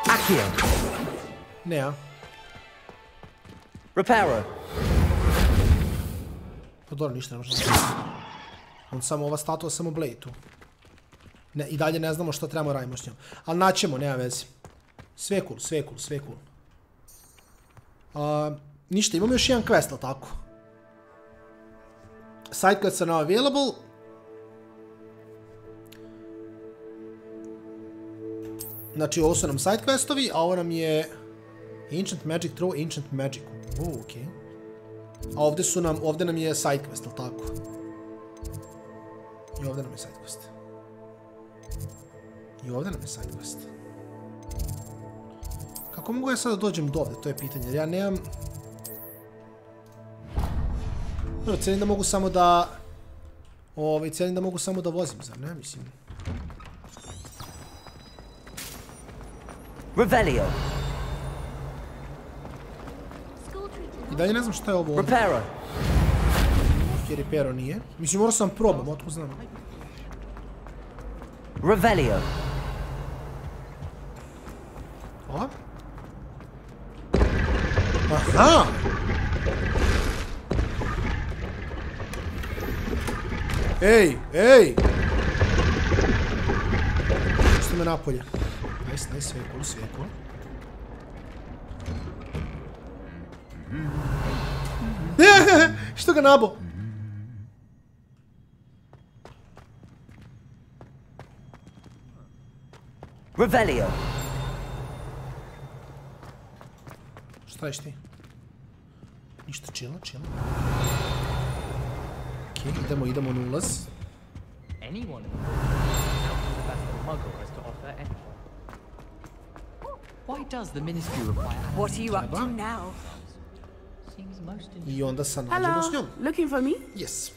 Accio. Ne, a? Reparo. Pa dobro, ništa ne možemo. On samo ova statua, samo Blade tu. I dalje ne znamo što trebamo radimo s njom. Ali naćemo, nema veze. Sve cool. Ništa, imamo još jedan quest, ali tako? Side quests are now available. Znači, ovo su nam side questovi, a ovo nam je Ancient Magic Throw, Ancient Magic. Okej. A ovdje nam je side quest, ali tako? I ovdje nam je side quest. Kako mogu ja sada dođem do ovdje? To je pitanje, jer ja nemam... No, cijelim da mogu samo da... cijelim da mogu samo da vozim, zar ne? Mislim... Revelio. I dalje ne znam šta je ovo. Reparo. Ok, reparo nije. Mislim, morao sam probam, otko znam. Revelio. O? Aha! Ej! Pusti me napolje. Nice, sve cool. Što ga nabo? Revelio. Šta ješ ti? Ništa, chill. Ok, idemo na ulaz. Why does the ministry require... What are you up to now? I onda sa nađemo s njom. Hello, looking for me? Yes.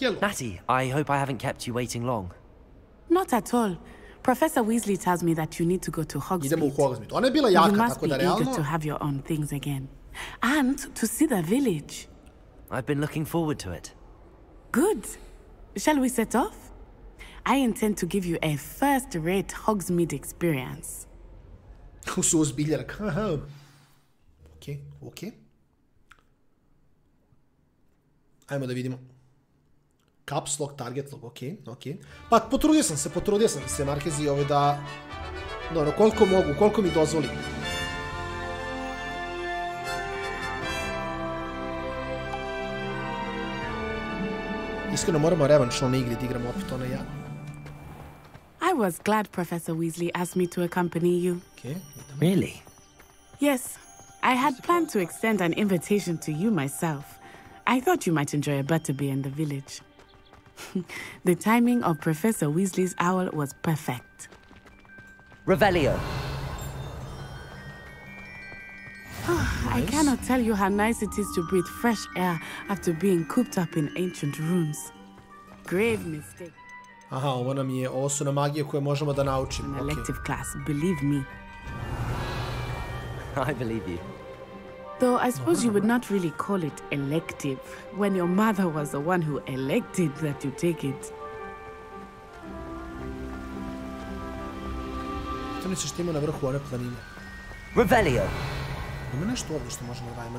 Hello. Natty, I hope I haven't kept you waiting long. Not at all. Professor Weasley tells me that you need to go to Hogsmeade. Idemo u Hogsmeade. Ona je bila jaka, tako da realno... You must be eager to have your own things again. And to see the village. I've been looking forward to it. Good. Shall we set off? I intend to give you a first-rate Hogsmeade experience. Su ozbiljak. Ok. Ajmo da vidimo. Caps lock, target lock, ok. Pa potrudio sam se, Markezi, da... Dobro, koliko mogu, koliko mi dozvoli. Iskreno moramo revanš na igri da igramo opet ona ja. I was glad Professor Weasley asked me to accompany you. Okay. Really? Yes. I had planned to extend an invitation to you myself. I thought you might enjoy a butterbeer in the village. The timing of Professor Weasley's owl was perfect. Revelio. I cannot tell you how nice it is to breathe fresh air after being cooped up in ancient rooms. Grave mistake. Aha, ovo su nam magije koje možemo da naučimo. An elective class, believe me. I believe you. Though I suppose you would not really call it elective when your mother was the one who elected that you take it. Revelio.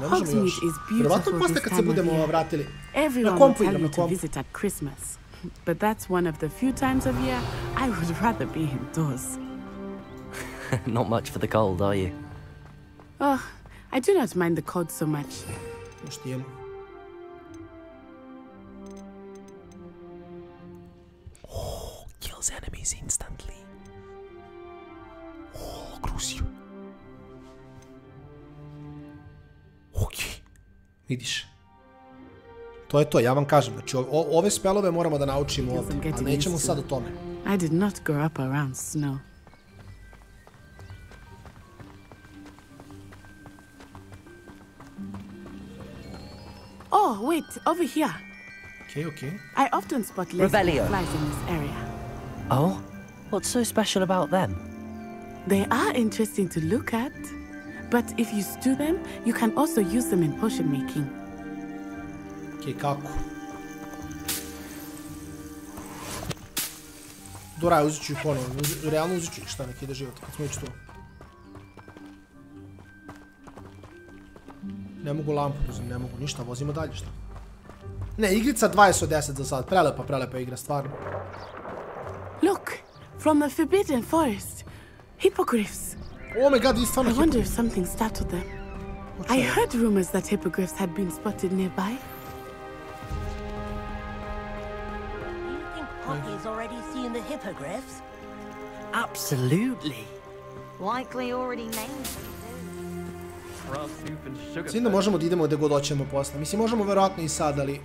Hogsmeade is beautiful this time of year. Everyone will tell you to visit at Christmas. But that's one of the few times of year I would rather be indoors. Not much for the cold, are you? Oh, I do not mind the cold so much. Oh, kills enemies instantly. Oh, Crucio. Ok. Vidiš. To je to, ja vam kažem. Znači, ove spelove moramo da naučimo ovdje, a nećemo sad o tome. I did not grow up around snow. Oh, wait, over here. Okay. I often spot less flies in this area. Oh? What's so special about them? They are interesting to look at. But if you stew them, you can also use them in potion making. Okay, kako? Dora, uzit ću ih ponovno. Realno uzit ću ih, šta neki ide život, kad smo već tu. Ne mogu lampu uzim, ne mogu ništa, vozimo dalje, šta? Ne, igrica 20 od 10 za sad, prelepa igra, stvarno. Look, from the Forbidden Forest, hippogriffs. Oh my god, these stvarno I wonder if something startled them. I heard rumors that hippogriffs had been spotted nearby. You think Poppy's already seen the hippogriffs? Absolutely. Likely already named Mislim da možemo da idemo gde god hoćemo posle. Mislim, možemo verovatno i sad, ali...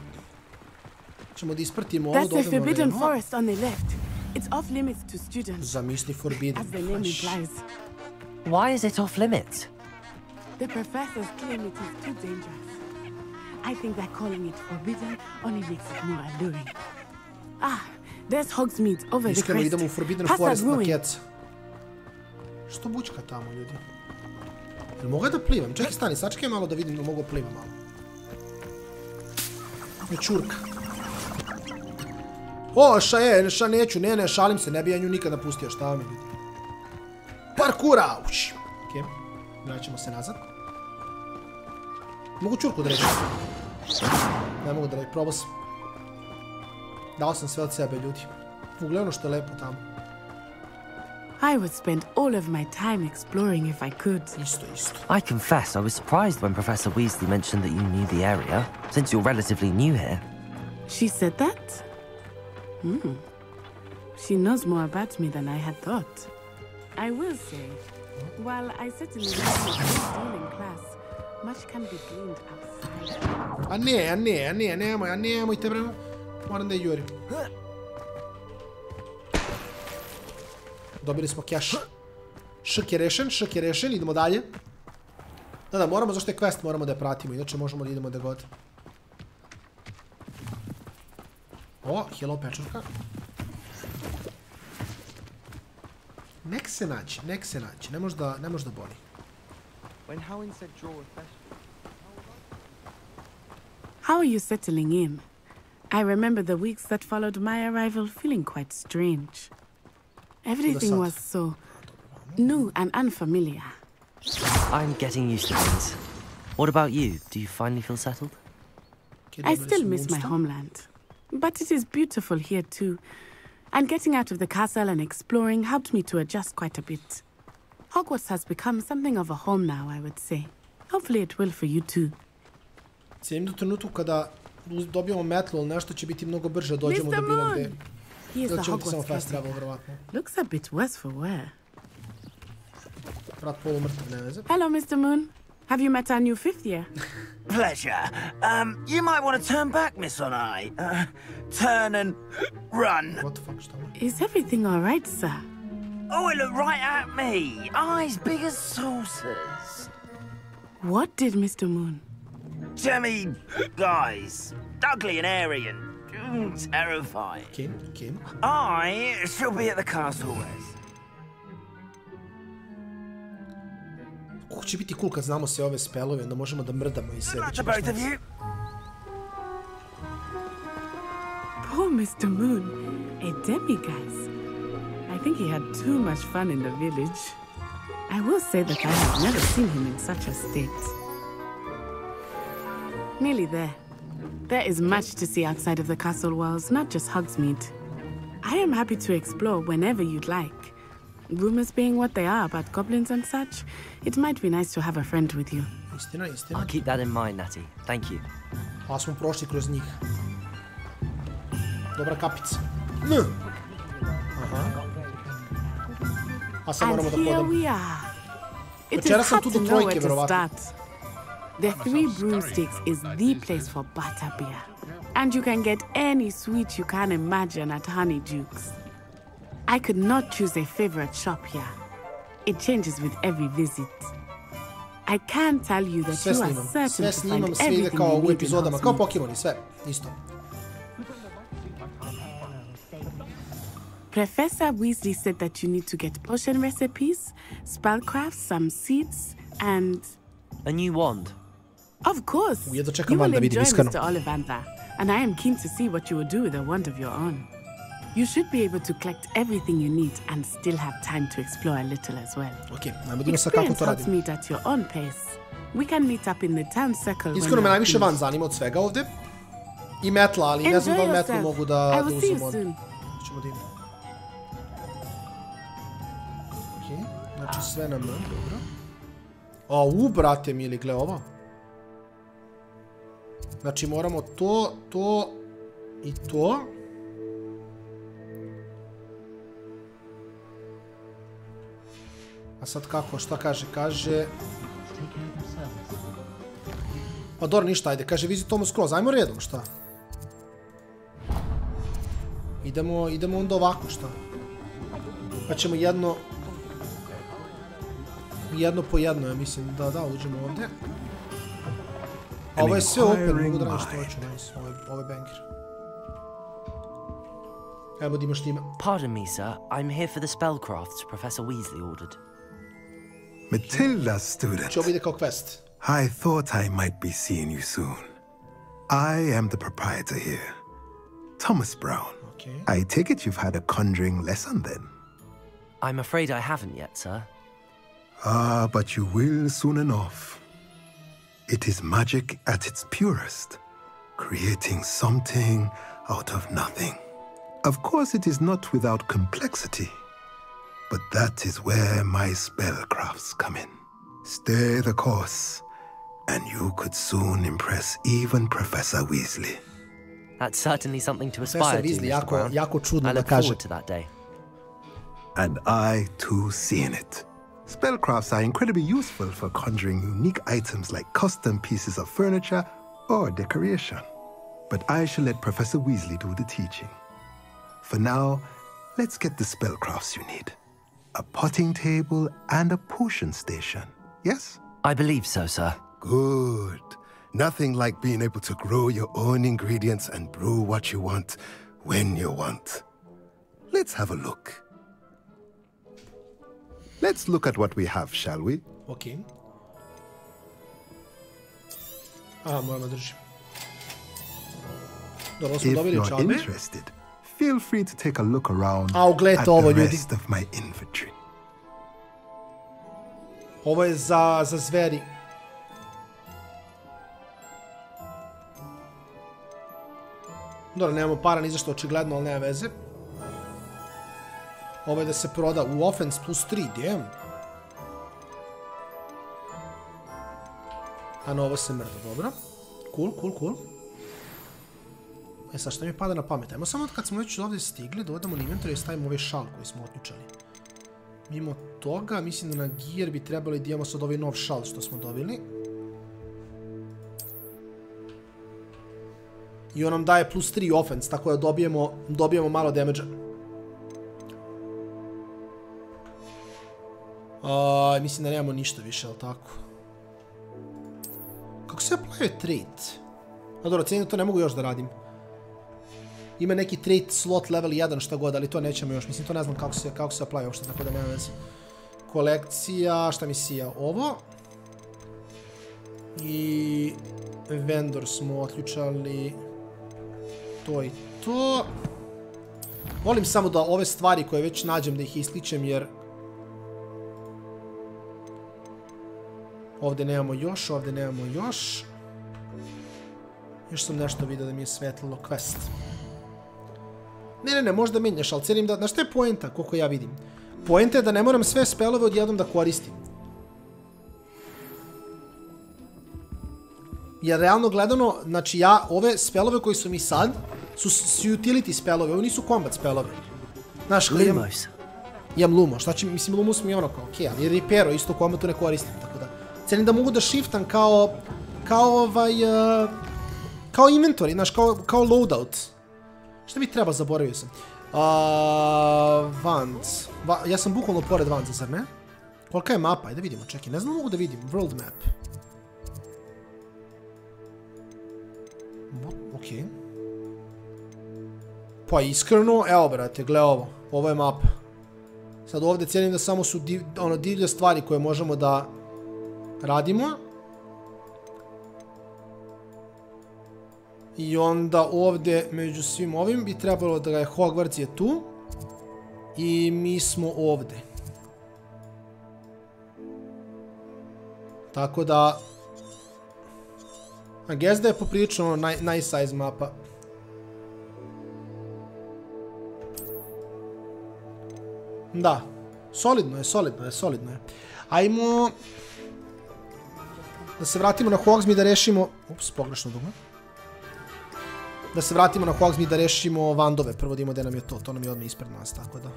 ćemo da isprtimo ovo, That's the Forbidden Forest on the left. It's off limits to students. Zamisli Forbidden. As the name implies. Why is it off limits? The professors claim it is too dangerous. I think that calling it forbidden only makes it more alluring. Ah, there's Hogsmeade over the crest. Idemo u Forbidden Forest na keca. Što bučka tamo, ljudi? Jel mogu da plivam? Čekaj, stani, sačekaj malo da vidim da mogu plivam malo. Je čurka. O, neću, ne, šalim se, ne bi ja nju nikada pustio, šta vam je, ljudi. Parkura! Uš! Okej, vraćamo se nazad. Mogu čurku da reći? Ne mogu da reći, probao sam. Dao sam sve od sebe, ljudi. Ugledaj ono što je lepo tamo. I would spend all of my time exploring if I could. Isto. I confess I was surprised when Professor Weasley mentioned that you knew the area, since you're relatively new here. She said that? She knows more about me than I had thought. I will say, while I certainly learned a great deal in class, much can be gleaned outside. nemojte, bre. Moram da je jurim. Dobili smo cash. Šk je rešen, idemo dalje. Da, moramo, zašto je quest, moramo da je pratimo, inače možemo da idemo da god. O, hello pečurka. Nek se naći, ne može da boli. How are you settling in? I remember the weeks that followed my arrival feeling quite strange. Everything was so new and unfamiliar. I'm getting used to things. What about you? Do you finally feel settled? I still miss my homeland. But it is beautiful here too. And getting out of the castle and exploring helped me to adjust quite a bit. Hogwarts has become something of a home now, I would say. Hopefully it will for you too. Cijenim do trenutku kada dobijemo metlu ili nešto će biti mnogo brže, dođemo do bilo gde. Here's the Hogwarts castle. Looks a bit worse for wear. Brat polu mrtav, ne veze. Hello, Mr. Moon. Have you met our new fifth year? Pleasure. You might want to turn back, Miss On-Eye. Turn and run. What the fuck, is everything all right, sir? Oh, it looked right at me. Eyes big as saucers. What did Mr. Moon? Jemmy, guys. Ugly and airy and terrifying. Kim. I shall be at the castle, Wes. Kako će biti cool kad znamo sve ove spelove, onda možemo da mrdamo i sve. Poor Mr. Moon, a demiguise. I think he had too much fun in the village. I will say that I have never seen him in such a state. Nearly there. There is much to see outside of the castle walls, not just Hogsmeade. I am happy to explore whenever you'd like. Rumors being what they are about goblins and such, it might be nice to have a friend with you. Istina. I'll keep that in mind, Natty. Thank you. Pa smo prošli kroz njih. Dobra kapica. Aha. A sad moramo da podam. Večera sam tu do trojke, verovatno. The Three Broomsticks is the place for butterbeer. And you can get any sweet you can imagine at Honeyduke's. I could not choose a favorite shop here. It changes with every visit. I can tell you that you are certain to find everything you need in Hogsmeade. Kao Pokemoni, sve, isto. Professor Weasley said that you need to get potion recipes, spellcrafts, some seeds, and... A new wand? Of course. You will enjoy Mr. Ollivander, and I am keen to see what you will do with a wand of your own. You should be able to collect everything you need and still have time to explore a little as well. Okay, ajmo da sa kako to radim. Meet at your own pace. We can meet up in the town circle. Iskreno me najviše van zanima od svega ovde. I metla, ali ne znam da li metlu mogu da uzem od. Ćemo da idemo. Okej, znači sve na M, dobro. Au, brate mili, gle ovo. Znači moramo to i to. A sad kako, šta kaže? Kaže... Pa dobro, ništa, ajde, kaže visit tomu skroz, ajmo redom, šta? Idemo onda ovako, šta? Pa ćemo jedno po jedno, ja mislim, da, uđemo ovdje. A ovo je sve open, mogu da radim što hoću, nice, ovo je banger. Evo da imaš njima. Pardon me, sir, I'm here for the spellcrafts Professor Weasley ordered. Matilda's student. Čo vide kao quest. I thought I might be seeing you soon. I am the proprietor here, Thomas Brown. Okay. I take it you've had a conjuring lesson then? I'm afraid I haven't yet, sir. Ah, but you will soon enough. It is magic at its purest, creating something out of nothing. Of course, it is not without complexity, but that is where my spellcrafts come in. Stay the course, and you could soon impress even Professor Weasley. That's certainly something to aspire to, Mr. Brown. I look forward to that day. And I, too, see in it. Spellcrafts are incredibly useful for conjuring unique items like custom pieces of furniture or decoration. But I shall let Professor Weasley do the teaching. For now, let's get the spellcrafts you need. A potting table and a potion station, yes? I believe so, sir. Good. Nothing like being able to grow your own ingredients and brew what you want when you want. Let's have a look. Let's look at what we have, shall we? Okay. Moram da držim. Dobro, smo dobili čabe. If you're interested, feel free to take a look around at the rest of my inventory. Ovo je za zveri. Dobro, nemamo para ni za što očigledno, ali nema veze. Ovo je da se proda u offense plus 3, damn. A na ovo se mrda, dobro. Cool. E sad, šta mi pada na pamet? Ajmo samo kad smo već ovdje stigli, dodamo na inventory i stavimo ovaj šal koji smo otključali. Mimo toga, mislim da na gear bi trebali da imamo sad ovaj nov šal što smo dobili. I on nam daje plus 3 offense, tako da dobijemo malo damage-a. Mislim da nemamo ništa više, ali tako? Kako se apply trait? A dobro, cijenim da to ne mogu još da radim. Ima neki trait slot level 1 šta god, ali to nećemo još. Mislim, to ne znam kako se apply uopšte, tako da nema veze. Kolekcija, šta mi sija? Ovo. I vendor smo otključali. To i to. Volim samo da ove stvari koje već nađem da ih isličem jer ovdje nemamo još, ovdje nemamo još. Još sam nešto vidio da mi je svetlilo quest. Ne, možda menjaš, ali cenim da... Znaš što je poenta, koliko ja vidim? Poenta je da ne moram sve spelove odjednom da koristim. Jer realno gledano, znači ja ove spelove koji su mi sad su utility spelove, ovo nisu combat spelove. Znaš, imam Lumo, šta će, mislim Lumo sam i ono kao, okej, ali Reparo isto u combatu ne koristim, tako da. Cenim da mogu da shiftam kao inventory, znaš, kao loadout. Šta mi treba, zaboravio sam. Vans. Ja sam bukvalno pored Vansa, zar ne? Kolika je mapa? Ajde vidimo, čekaj, ne znam mogu da vidim. World map. Okej. Pa iskreno, evo brate, gle ovo. Ovo je mapa. Sad ovdje cijenim da samo su divlje stvari koje možemo da radimo. I onda ovdje među svim ovim bi trebalo da je Hogwarts je tu. I mi smo ovdje. Tako da... I guess da je poprilično nice size mapa. Da. Solidno je. Ajmo... Da se vratimo na Hogsmeade i da rešimo... Ups, pogrešno dugme. Da se vratimo na Hogsmeade i da rešimo Vandove. Prvo da imamo gde nam je to. To nam je odmah ispred nas, tako da...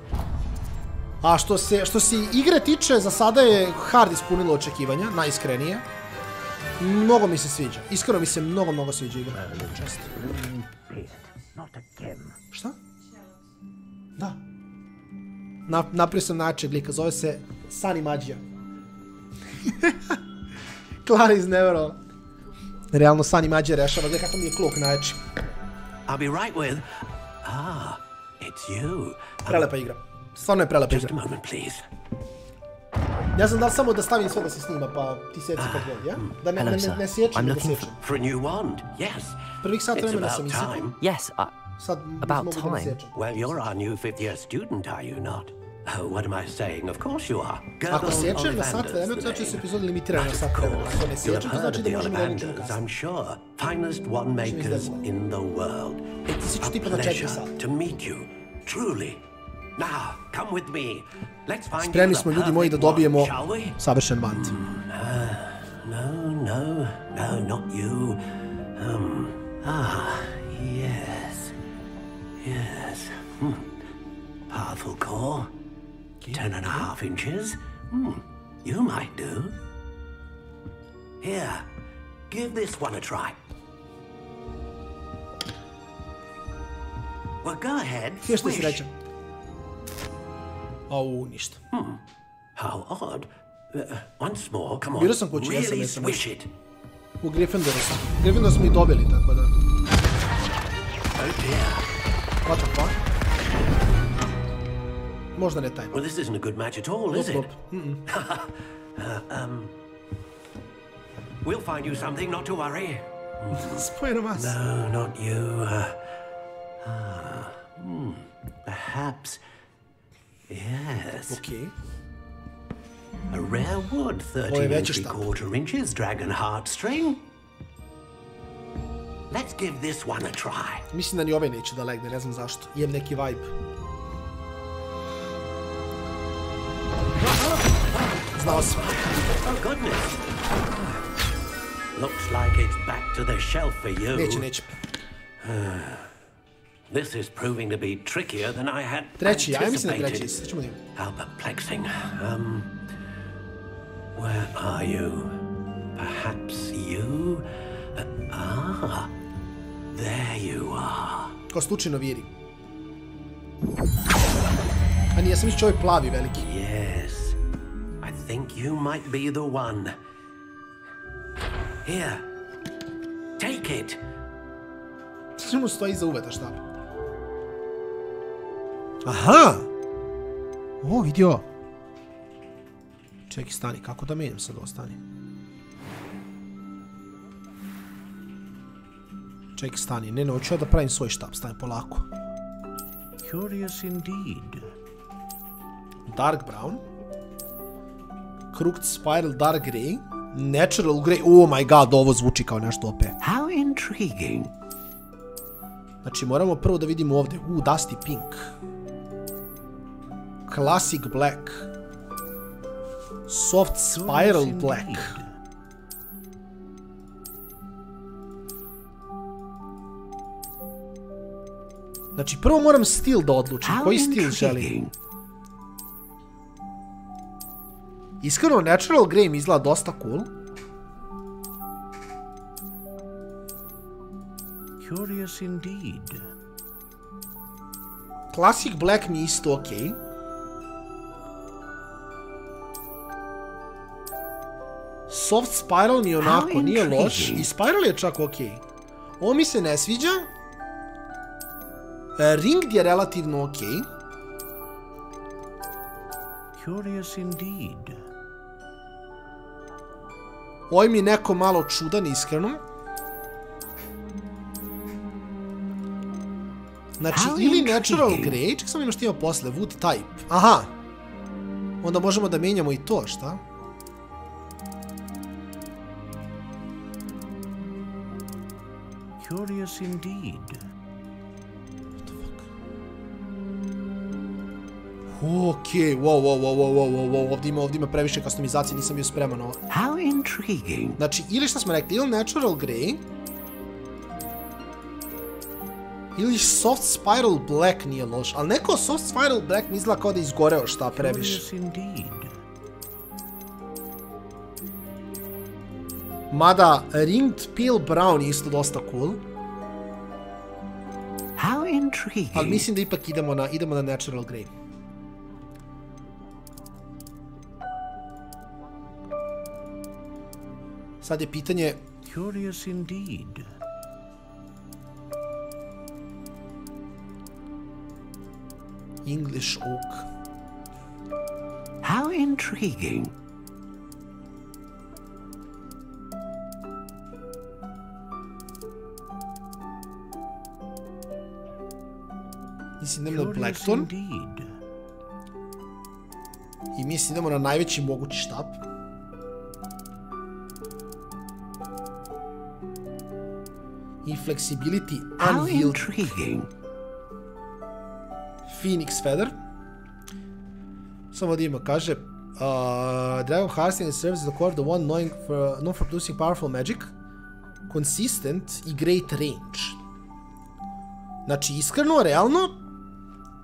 A što se igre tiče, za sada je hard ispunilo očekivanja, najiskrenije. Mnogo mi se sviđa. Iskreno mi se mnogo sviđa igra. Često. Šta? Da. Napravio sam način lika, zove se Sunny Magia. Klara izneverovala. Realno Sunny Magia rešava, gdje kako mi je kluk najjači. I'll be right with... Ah, it's you. Prelepa igra. Stvarno je prelepa igra. Just a moment, please. Ja znam da li samo da stavim sve da se snima, pa ti sjeci kad god, ja? Da ne sjećam, da sjećam. For a new wand, yes. Prvih sat vremena sam isjekao. Yes, sad about mogu da ne time. sjećam. Well, you're our new 5th year student, are you not? Oh, what am I saying? Of course you are. Ako sjećam na sat vremena, to znači da su epizode limitirane na sat vremena. Ako ne sjećam, to znači da možemo da učinu kasno. I'm sure. Finest wand makers in the world. It's a pleasure to meet you, truly. Now, come with me. Let's find Spremni smo, ljudi moji, da dobijemo savršen vand. No, not you. Yes. Powerful core. 10.5 inches. You might do. Here, give this one a try. Well, go ahead. Swish. Au, ništa. How odd. Once more, come on. Bio sam kući, really swish it. U Gryffindoru sam. Gryffindor smo i dobili, tako da. Oh dear. What the fuck? Možda ne taj. Well, this isn't a good match at all, is it? We'll find you something, not to worry. Spojeno mas. No, not you. Perhaps. Yes. Okay. A rare wood, 13 3/4 inches, dragon heartstring. Let's give this one a try. Mislim da ni ovaj neće da legne, ne znam zašto. Imam neki vibe. Znao sam. Oh goodness. Looks like it's back to the shelf for you. Neće. This is proving to be trickier than I had treći, anticipated. ja mislim da treći. How perplexing. Where are you? Perhaps you? There you are. Kao slučajno viri. A nije, sam mislio ovaj plavi veliki. Yes. I think you might be the one. Here. Take it. Što mu stoji iza uveta štap? Aha! O, vidio. Čekaj, stani, kako da menjam sad ovo, stani. Čekaj, stani. Ne, hoću ja da pravim svoj štab. Stani, polako. Curious indeed. Dark brown. Crooked spiral dark grey. Natural grey. Oh my god, ovo zvuči kao nešto OP. How intriguing. Znači, moramo prvo da vidimo ovdje. Dusty pink. Classic black. Soft spiral black. Znači, prvo moram stil da odlučim. Koji stil želim? Iskreno, natural grey mi izgleda dosta cool. Curious indeed. Classic black mi je isto okej. Soft spiral mi onako nije loš. I spiral je čak okej. Ovo mi se ne sviđa. Ring je relativno okej. Curious indeed. Ovo mi je neko malo čudan, iskreno. Znači, ili natural grey, ček sam ima što ima posle, wood type. Aha! Onda možemo da menjamo i to, šta? Curious indeed. What the fuck? Okej, wow, ovdje ima previše customizacije, nisam bio spreman ovo. How intriguing. Znači, ili što smo rekli, ili natural grey, ili soft spiral black nije loš, ali neko soft spiral black mi izgleda kao da izgoreo šta previše. Mada ringed pale brown je isto dosta cool. How intriguing. Ali mislim da ipak idemo na natural grey. Sad je pitanje... Curious indeed. English oak. How intriguing. Mislim idemo na Blackstone. I mislim idemo na najveći mogući štab. I flexibility unwieldy. Phoenix feather. Samo da ima, kaže Dragon Harvesting serves as the core of the one known for producing powerful magic, consistent i great range. Znači, iskreno, realno,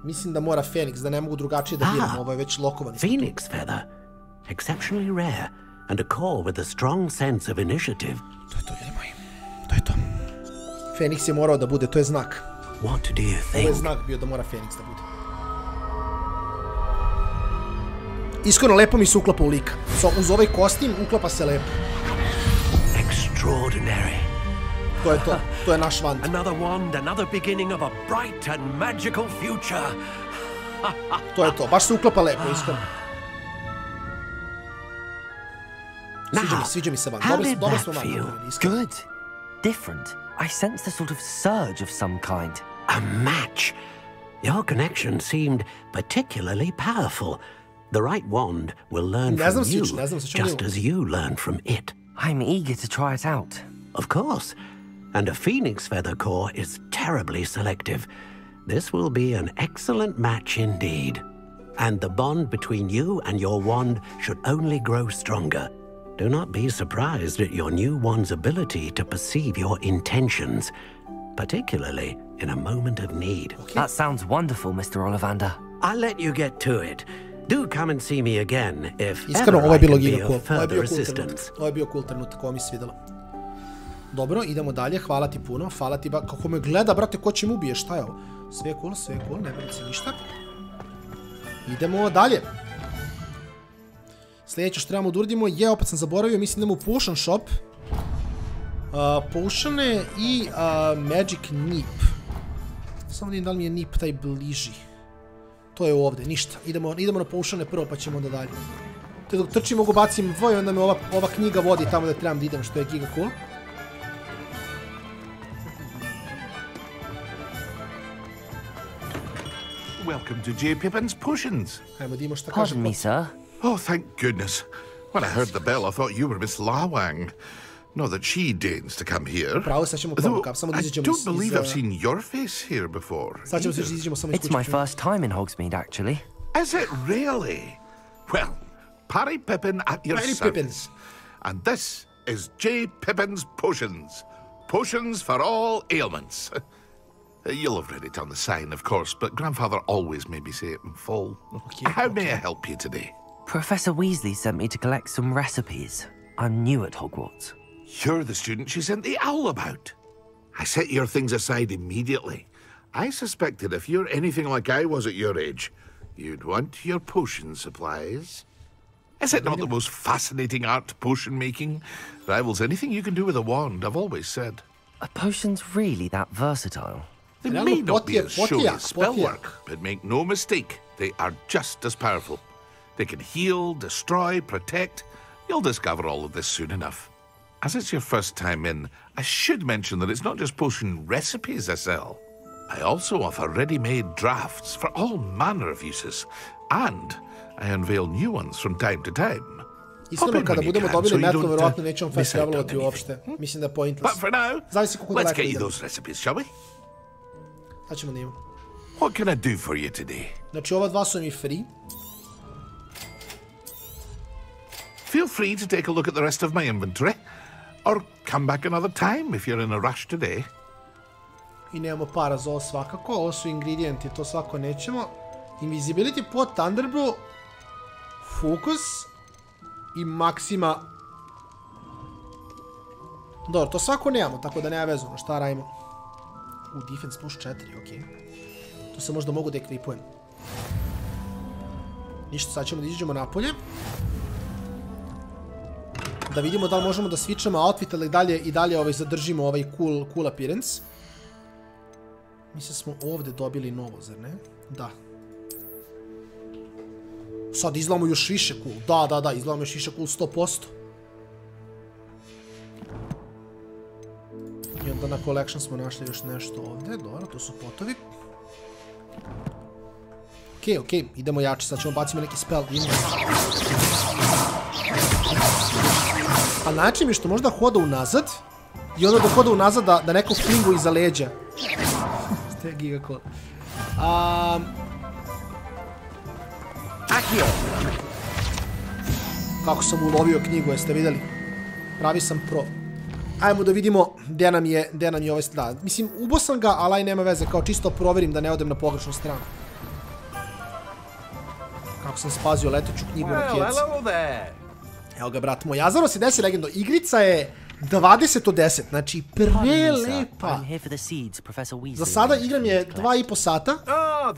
mislim da mora Phoenix, da ne mogu drugačije da biram, ovo je već lokovani. Phoenix feather, exceptionally rare, and a core with a strong sense of initiative. To je to, ljudi moji. To je to. Phoenix je morao da bude, to je znak. What do you think? Ovo je znak bio da mora Phoenix da bude. Iskreno, lepo mi se uklapa u lika. Uz ovaj kostim uklapa se lepo. Extraordinary. To je to. To je naš wand. Another wand, another beginning of a bright and magical future. To je to. Baš se uklapa lepo, iskreno. Sviđa mi se wand. Dobro smo wand. Good. Different. I sensed a sort of surge of some kind. A match. Your connection seemed particularly powerful. The right wand will learn from you, just as you learn from it. I'm eager to try it out. Of course. And a phoenix feather core is terribly selective. This will be an excellent match indeed. And the bond between you and your wand should only grow stronger. Do not be surprised at your new wand's ability to perceive your intentions, particularly in a moment of need. Okay. That sounds wonderful, Mr. Ollivander. I'll let you get to it. Do come and see me again if Iskreno, ever I can be of further assistance. Ovo je bio cool trenutak, ovo mi se svidjelo. Dobro, idemo dalje, hvala ti puno, hvala ti kako me gleda, brate, ko će mu ubije, šta je ovo? Sve je cool, ne brini se ništa. Idemo dalje. Sljedeće što trebamo da uradimo je, opet sam zaboravio, mislim idemo u Potion Shop. Potione i Magic Nip. Samo da vidim da li mi je Nip taj bliži. To je ovdje, ništa. Idemo na Potione prvo pa ćemo onda dalje. Te dok trčim mogu bacim voj, onda me ova knjiga vodi tamo da trebam da idem, što je giga cool. Welcome to J. Pippin's Potions. Pardon me, sir. Oh, thank goodness. When I heard the bell, I thought you were Miss Lawang. Not that she deigns to come here. Though I don't believe I've seen your face here before. It's my first time in Hogsmeade, actually. Is it really? Well, Parry Pippin at your service. And this is J. Pippin's Potions. Potions for all ailments. You'll have read it on the sign, of course, but Grandfather always made me say it in full. How may I help you today? Professor Weasley sent me to collect some recipes. I'm new at Hogwarts. You're the student she sent the owl about. I set your things aside immediately. I suspected if you're anything like I was at your age, you'd want your potion supplies. Is it not the most fascinating art, potion making? Rivals anything you can do with a wand, I've always said. Are potions really that versatile? They may not be as showy as spellwork, but make no mistake, they are just as powerful. They can heal, destroy, protect. You'll discover all of this soon enough. As it's your first time in, I should mention that it's not just potion recipes I sell. I also offer ready-made drafts for all manner of uses, and I unveil new ones from time to time. Iskreno, kada budemo dobili metlo, verovatno nećemo fast travelovati uopšte. Mislim da je pointless. But for now, let's get you those recipes, shall we? Sad ćemo da imamo. What can I do for you today? Znači, ova dva su mi free. Feel free to take a look at the rest of my inventory, or come back another time if you're in a rush today. I nemamo para za ovo svakako, ovo su ingredijenti, to svako nećemo. Invisibility pot, Thunderbrew, Focus i Maxima. Dobro, to svako nemamo, tako da nema vezu, šta radimo. Defense plus 4, okej. To se možda mogu da ekvipujem. Ništa, sad ćemo da izađemo napolje. Da vidimo da li možemo da switchamo outfit, ali i dalje zadržimo ovaj cool appearance. Mislim smo ovdje dobili novo, zar ne? Da. Sad izgledamo još više cool. Da, izgledamo još više cool 100%. I onda na collection smo našli još nešto ovdje. Dobro, to su potovi. Okej, idemo jače. Sad ćemo bacimo neki spell. A način je što možda hoda unazad i onda da hoda unazad da neko flingu iza leđa. Ste gigakol. Kako sam ulovio knjigu, jeste vidjeli? Pravi sam pro. Ajmo da vidimo gdje nam je ovaj... Da, mislim, ubo sam ga, ali nema veze, kao čisto proverim da ne odem na pogrešnu stranu. Kako sam spazio leteću knjigu na kjeci. Evo ga, brat moj. Azaro se desi legendo. Igrica je 20 od 10, znači prelepa. Za sada igram je 2,5 sata.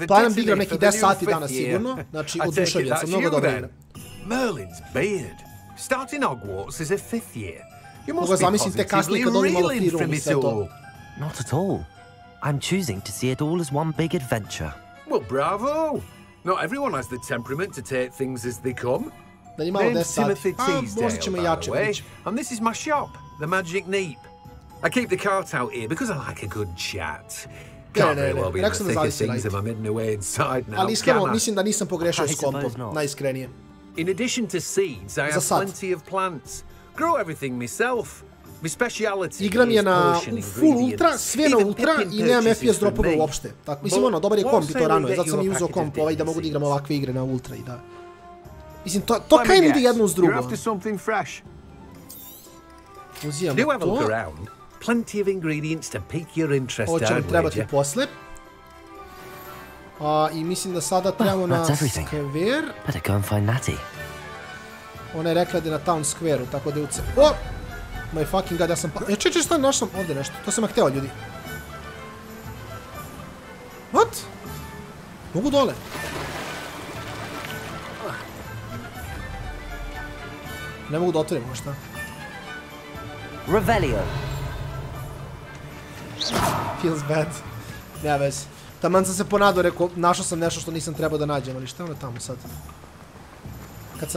Planiram da igram neki 10 sati danas sigurno. Znači, oduševljen sam, mnogo dobro igram. Merlin's beard. Starting Hogwarts is a 5th year. Mogu zamislim te kasnije kad ovdje malo free room i sve to. Not at all. I'm choosing to see it all as one big adventure. Well, bravo! Not everyone has the temperament to take things as they come. Name's Timothy Teasdale, by the way, and this is my shop, the Magic Neep. I keep the cart out here because I like a good chat. Can't very well be in the thick of things if I'm hidden away inside now, ali iskreno, mislim da nisam pogrešio s kompom, najiskrenije. In addition to seeds, I have plenty of plants. Grow everything myself. My speciality igram je na full ultra, sve na ultra i nemam FPS dropove uopšte. Tako, mislim, ono, dobar je komp i to rano je, zato sam i uzeo komp da mogu da igram ovakve igre na ultra i da... Mislim, to kaj ide jedno uz drugo. Uzijamo to. Ovo će nam trebati posle. I mislim da sada trebamo na skver. Ona je rekla da je na town square-u, tako da je uce... O! My fucking god, ja sam pa... Čekaj, stani, našao sam ovdje nešto. To sam hteo, ljudi. What? Mogu dole. Ne mogu da otvorimo, šta? Revelio. Feels bad. Nema veze. Taman sam se ponadao, rekao, našao sam nešto što nisam trebao da nađem, ali šta je ono tamo sad?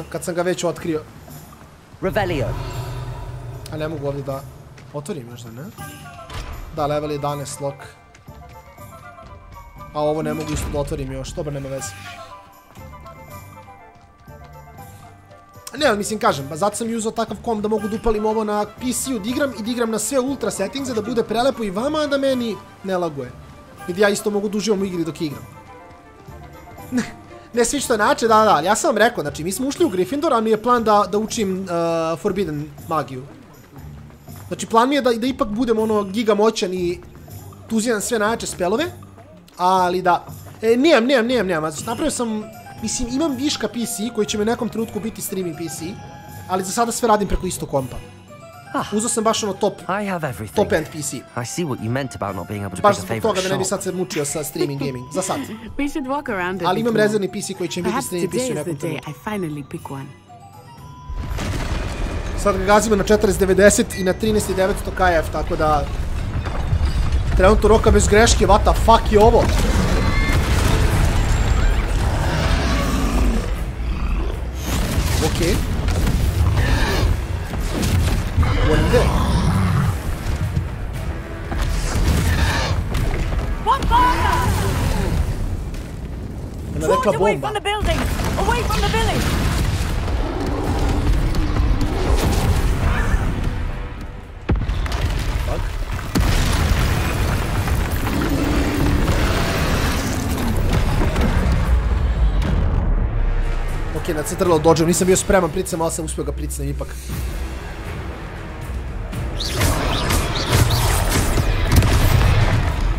Kad sam ga već otkrio. Revelio. A ne mogu ovdje da otvorim još da ne? Da, level 11 lock. A ovo ne mogu isto da otvorim još, dobro, nema veze. Ne, ali mislim, kažem, pa zato sam uzao takav komp da mogu da upalim ovo na PC-u da igram na sve ultra settingse, da bude prelepo i vama, a da meni ne laguje. I da ja isto mogu da uživam u igri dok igram. Ne svi što način, da, ali ja sam vam rekao, znači mi smo ušli u Gryffindor, a mi je plan da učim Forbidden magiju. Znači plan mi je da ipak budem ono giga moćan i tuzijan sve najjače spelove, ali da, nemam, napravio sam, mislim imam viška PC koji će me u nekom trenutku biti streaming PC, ali za sada sve radim preko isto kompa. Uzeo sam baš ono top end PC. Baš zbog toga da ne bi sad se mučio sa streaming gaming, za sad. Ali imam rezervni PC koji će mi biti streaming PC u nekom trenutku. Sad ga gazimo na 4090 i na 13900 KF, tako da trenutno roka bez greške, what the fuck je ovo? Okej. What is it? What fire? Ona rekla bomba. Away from the building! Away from the village! Fuck. Okej, nacrtalo dođem, nisam bio spreman pricam, ali sam uspio ga pricnem ipak.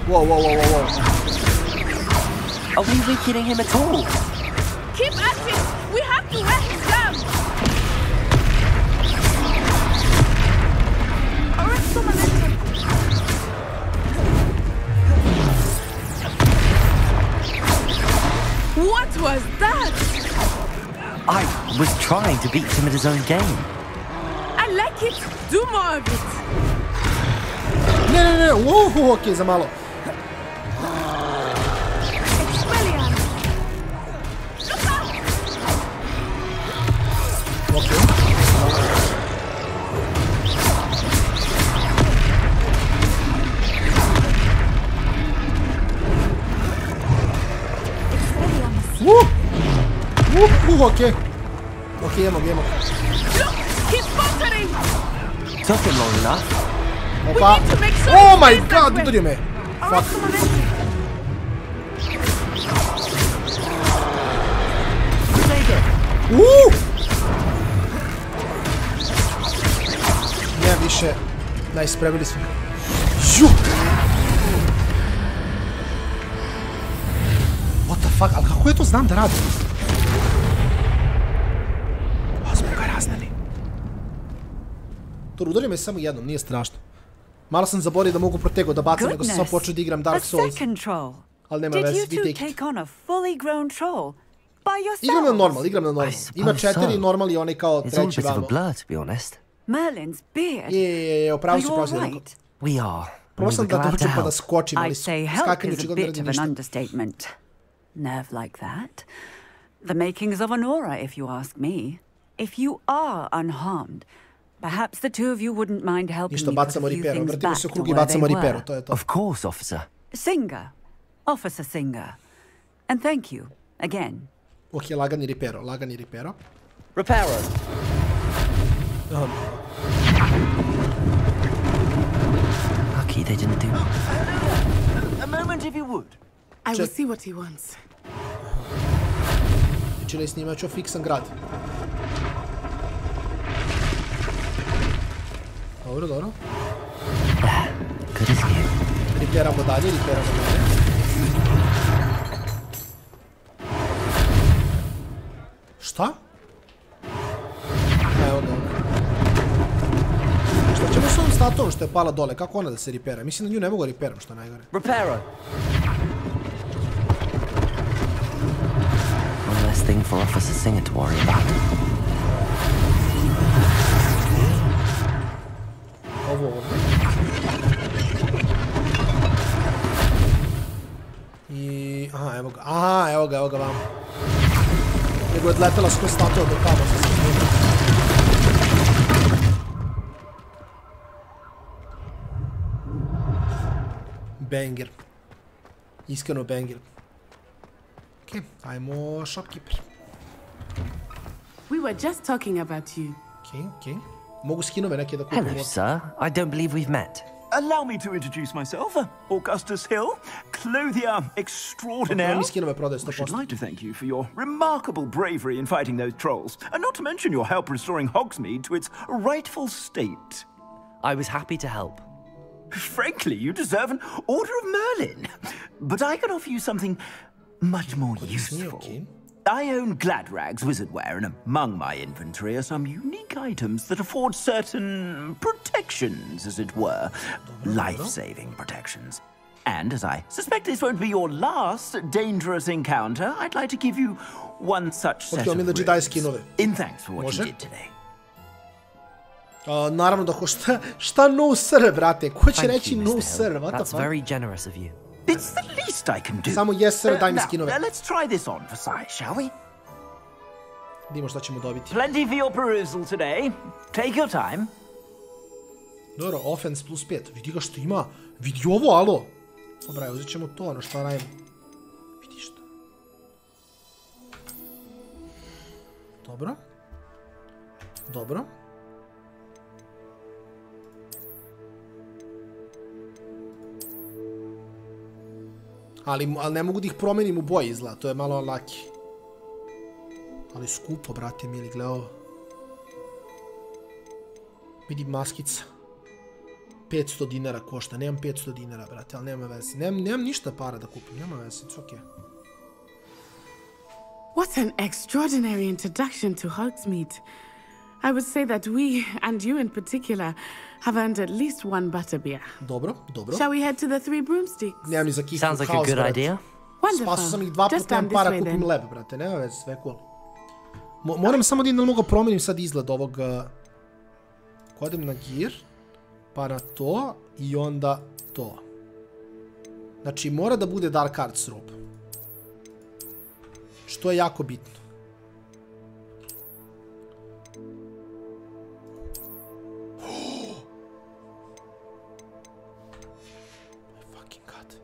Whoa. Are we weakening him at all? Keep at it! We have to wear him down! Arrest the momentum! What was that? I was trying to beat him at his own game. I like it! Do more of it! Ne, wow, okej, za malo. Okej. Okej. Okej, idemo. Took him long enough. Opa. Oh my god, udario me. Fuck. Ne više. Nice, prebili smo. What the fuck, ali kako je to znam da radim? Smo ga raznali. To udario me samo jednom, nije strašno. Malo sam zaborio da mogu protego da bacam, nego sam samo počeo da igram Dark Souls. Ali nema veze, vi take it. Igram na normal. Ima 4 normal i onaj kao treći vamo. Merlin's beard. Je, upravo su We are. Prvo sam da dođem pa da skočim, ali skakanje is a bit of an understatement. Nerve like that. The makings of an aura, if you ask me. If you are unharmed, perhaps the two of you wouldn't mind helping me put a few things back to where they were. Of course, officer. Singer. Officer Singer. And thank you, again. Ok, lagani ripero. Reparo. Lucky they didn't do A moment if you would. I will see what he wants. Čili snimat ću fiksan grad. Dobro. Good as new. Riperamo dalje. Šta? Evo ga. Šta ćemo s ovom statuom što je pala dole? Kako ona da se ripera? Mislim da nju ne mogu riperam, što je najgore. Reparo. One less thing for Officer Singer to worry about. Ovo ovdje. I... evo ga vam. Nego je odletela skroz statua do tamo. Banger. Iskreno banger. Okej, ajmo shopkeeper. We were just talking about you. Okej. Mogu skinove neke da kupim. Hello, sir. I don't believe we've met. Allow me to introduce myself, Augustus Hill, clothier extraordinaire. I should like to thank you for your remarkable bravery in fighting those trolls, and not to mention your help restoring Hogsmeade to its rightful state. I was happy to help. Frankly, you deserve an Order of Merlin. But I can offer you something much more useful. I own Gladrag's wizardware, and among my inventory are some unique items that afford certain protections, as it were. Life-saving protections. And as I suspect this won't be your last dangerous encounter, I'd like to give you one such set of ribs, in thanks for what you did today. Naravno da šta no sir, brate? Ko će reći no sir? What the fuck? That's very generous of you. It's the least I can do. Samo yes sir, daj mi skinove. Let's try this on for size, shall we? Vidimo šta ćemo dobiti. Plenty for your perusal today. Take your time. Dobro, offense plus 5. Vidi ga što ima. Vidi ovo, alo. Dobra, uzet ćemo to, ono šta rajem. Vidi šta. Dobro. Ali ne mogu da ih promenim u boji, izgleda. To je malo laki. Ali skupo, brate mili, gle ovo. Vidi maskica. 500 dinara košta. Nemam 500 dinara, brate, ali nema veze. Nemam ništa para da kupim, nema veze, it's okay. What an extraordinary introduction to Hogsmeade. I would say that we, and you in particular, have earned at least one butterbeer. Dobro. Shall we head to the Three Broomsticks? Nemam ni za kihnu Sounds like a good idea. Wonderful. Spasao sam ih 2 puta, nemam para, kupim leb, brate, nema veze, sve cool. Moram samo da idem da mogu promenim sad izgled ovog... Kodem na gear, pa na to, i onda to. Znači, mora da bude Dark Arts robe. Što je jako bitno. Fucking god.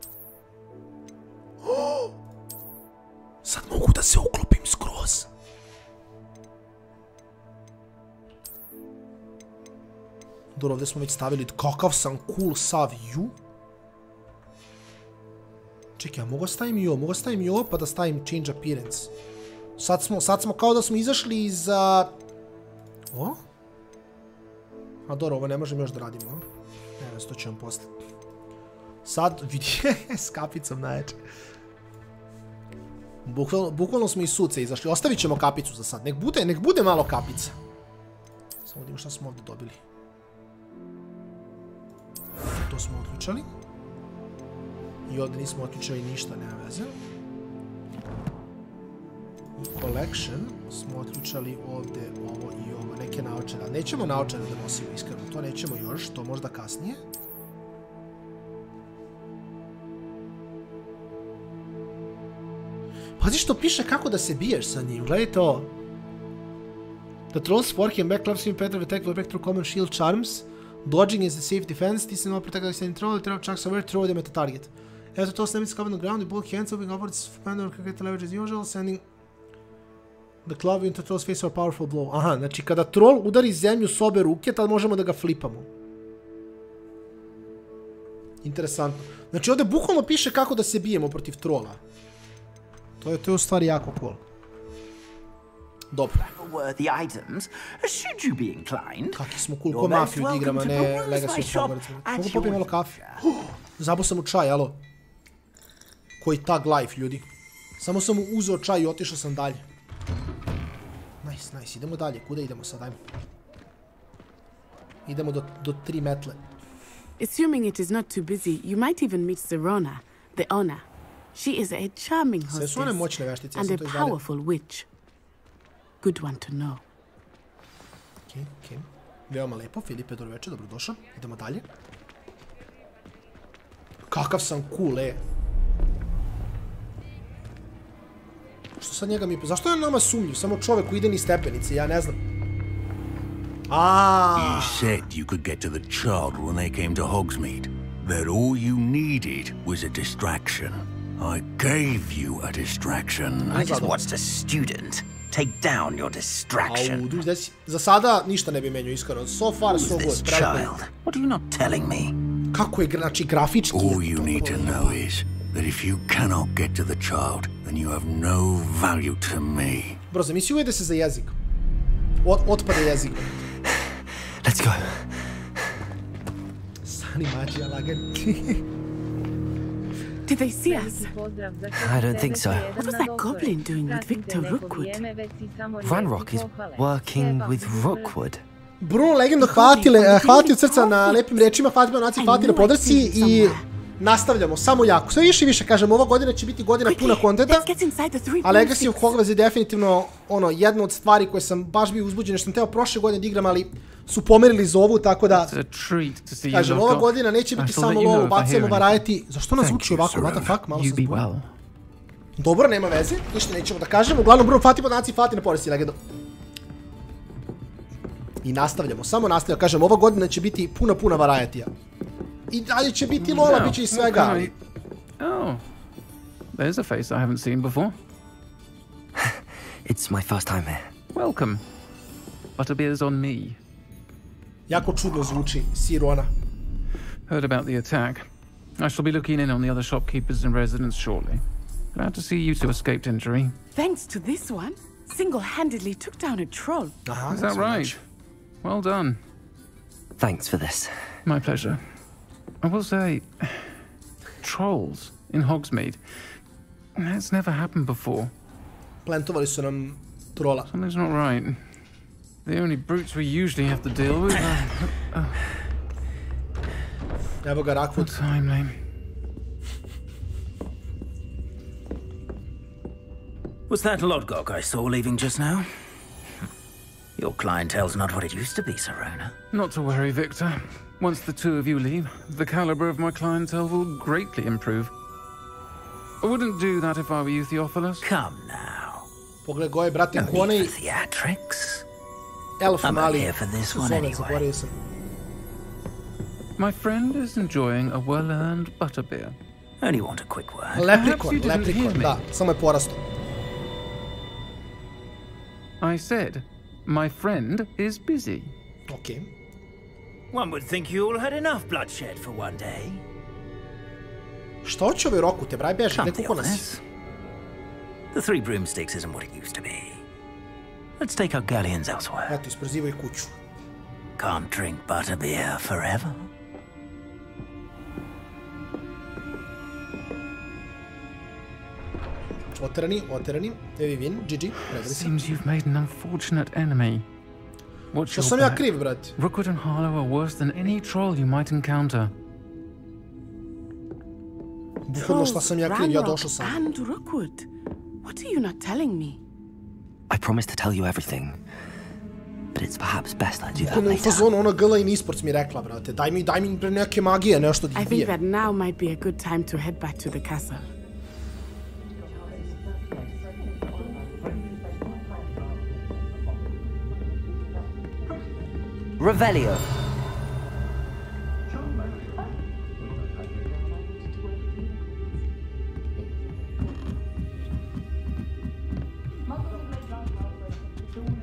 Sad mogu da se uklopim skroz. Dobro, ovdje smo već stavili kakav sam cool sav ju. Čekaj, mogu stavim i ovo, pa da stavim change appearance. Sad smo kao da smo izašli iz... O? A dobro, ovo ne možemo još da radimo. Ne već, to ću vam poslati. Sad, vidi, s kapicom najjače. Bukvalno smo iz suce izašli. Ostavit ćemo kapicu za sad. Nek bude malo kapica. Samo vidimo šta smo ovdje dobili. To smo otključali. I ovdje nismo otključali ništa, nema veze. I collection smo otključali ovdje ovo i ovo, neke naočare. Ali nećemo naočare da nosimo iskreno, to nećemo još, to možda kasnije. Pazi što piše kako da se biješ sa njim, gledaj to. The trolls fork him back, clubs him, Petra attack, will back through common shield charms. Dodging is a safe defense, this is not protected against any troll, the chucks away, throw them at the target. After toss limits covered on the ground, the both hands moving upwards, commander can get the leverage as usual, sending the club into troll's face for a powerful blow. Aha, znači kada troll udari zemlju s obe ruke, tad možemo da ga flipamo. Interesantno. Znači ovdje bukvalno piše kako da se bijemo protiv trola. To je u stvari jako cool. Dobro. Kaki smo cool, ko mafiju igramo, ne Legacy of Hogwarts. Mogu popiti malo kafe? Zabao sam u čaj, alo. Koji tag life, ljudi. Samo sam uzeo čaj i otišao sam dalje. Nice, idemo dalje. Kuda idemo sad, ajmo. Idemo do 3 metle. Assuming it is not too busy, you might even meet Zerona, the owner. She is a charming hostess and a powerful witch. Good one to know. Okay. Veoma lepo, Filipe, dobro večer, dobrodošao. Idemo dalje. Kakav sam cool, Što sad njega mi... Zašto je nama sumnju? Samo čovek koji ide ni stepenice, ja ne znam. You said you could get to the child when they came to Hogsmeade. That all you needed was a distraction. I gave you a distraction. I just watched a student take down your distraction. Za sada ništa ne bi menio, iskreno. So far, so good. Child? What are you not telling me? Kako je, znači, grafički? All you need to know is that if you cannot get to the child, then you have no value to me. Bro, zamisli uvede se za jezik. Otpada jezik. Let's go. Sani mađija, lagan. Did they see us? I don't think so. What was that goblin doing with Victor Rookwood? Ranrock is working with Rookwood. Bruno Legenda hvatio srca na lepim rečima, hvatio naci, hvatio na podršci i nastavljamo, samo jako. Sve više i više, kažem, ova godina će biti godina puna kontenta, a Legacy of Hogwarts je definitivno jedna od stvari koje sam baš bio uzbuđen, što sam teo prošle godine da igram, ali su pomerili za ovu, tako da, kažem, ova godina neće biti samo lovo, bacujemo variety. Zašto nas zvuči ovako, what the fuck, malo sam zbunio. Dobro, nema veze, ništa nećemo da kažemo, uglavnom Bruno, fati podaci, fati na podršci, Legendo. I nastavljamo, samo nastavljamo, kažem, ova godina će biti puna variety-a. I dalje će biti lola, bit će i svega. Oh, there's a face I haven't seen before. It's my first time here. Welcome. Butterbeer's on me. Jako čudno zvuči, Sirona. Heard about the attack. I shall be looking in on the other shopkeepers and residents shortly. Glad to see you two escaped injury. Thanks to this one, single-handedly took down a troll. Is that right? Well done. Thanks for this. My pleasure. I will say, trolls in Hogsmeade. That's never happened before. Plantovali su nam trola. Something's not right. The only brutes we usually have to deal with are... Evo ga, Rockwood. What time name? Was that Lodgok I saw leaving just now? Your clientele's not what it used to be, Sirona. Not to worry, Victor. Once the two of you leave, the caliber of my clientele will greatly improve. I wouldn't do that if I were you, Theophilus. Come now. Pogledaj goje, brate, konej. Theatrics. Elf mali. I'm here for this one anyway. My friend is enjoying a well-earned butterbeer. Only want a quick word. Leprechaun, da, samo je porasto. I said, my friend is busy. Okay. One would think you all had enough bloodshed for one day. Šta hoće ovaj Roku, te braj beži, ne kuko nas. The Three Broomsticks isn't what it used to be. Let's take our galleons elsewhere. Eto, isprozivaju kuću. Can't drink butterbeer forever. Oterani, evi vin, GG. Seems you've made an unfortunate enemy. Što sam ja kriv, brat? Rookwood and Harlow are worse than any troll you might encounter. Bukvalno šta sam ja kriv, ja došao sam. And Rookwood. What are you not telling me? I promised to tell you everything. But it's perhaps best I do that later. later. U fazonu, ono Gala in esports mi rekla, brate. Daj mi neke magije, nešto da I think that now might be a good time to head back to the castle. Revelio.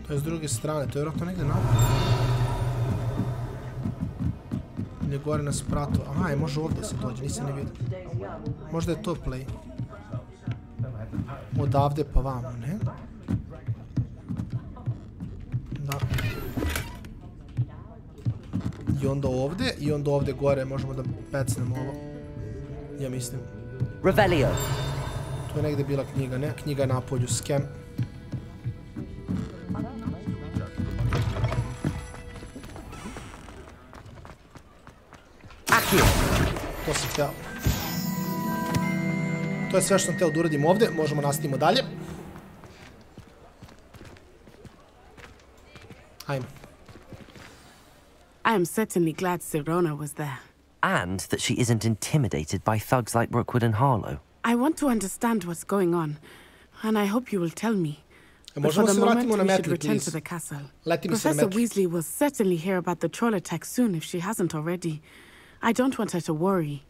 To je s druge strane, to je vjerojatno negdje napad. Ili je gore na spratu. Aha, je može ovdje se dođe, nisam ne vidio. Možda je to play. Odavde pa vamo, ne? Da. I onda ovdje gore možemo da pecnemo ovo. Ja mislim. Revelio. Tu je negdje bila knjiga, ne? Knjiga na polju, scam. To sam htio. To je sve što sam htio da uradim ovdje. Možemo nastavimo dalje. Ajmo. I am certainly glad Sirona was there. And that she isn't intimidated by thugs like Rookwood and Harlow. I want to understand what's going on, and I hope you will tell me. But for the moment, we should return to the castle. Professor Weasley will certainly hear about the troll attack soon if she hasn't already. I don't want her to worry.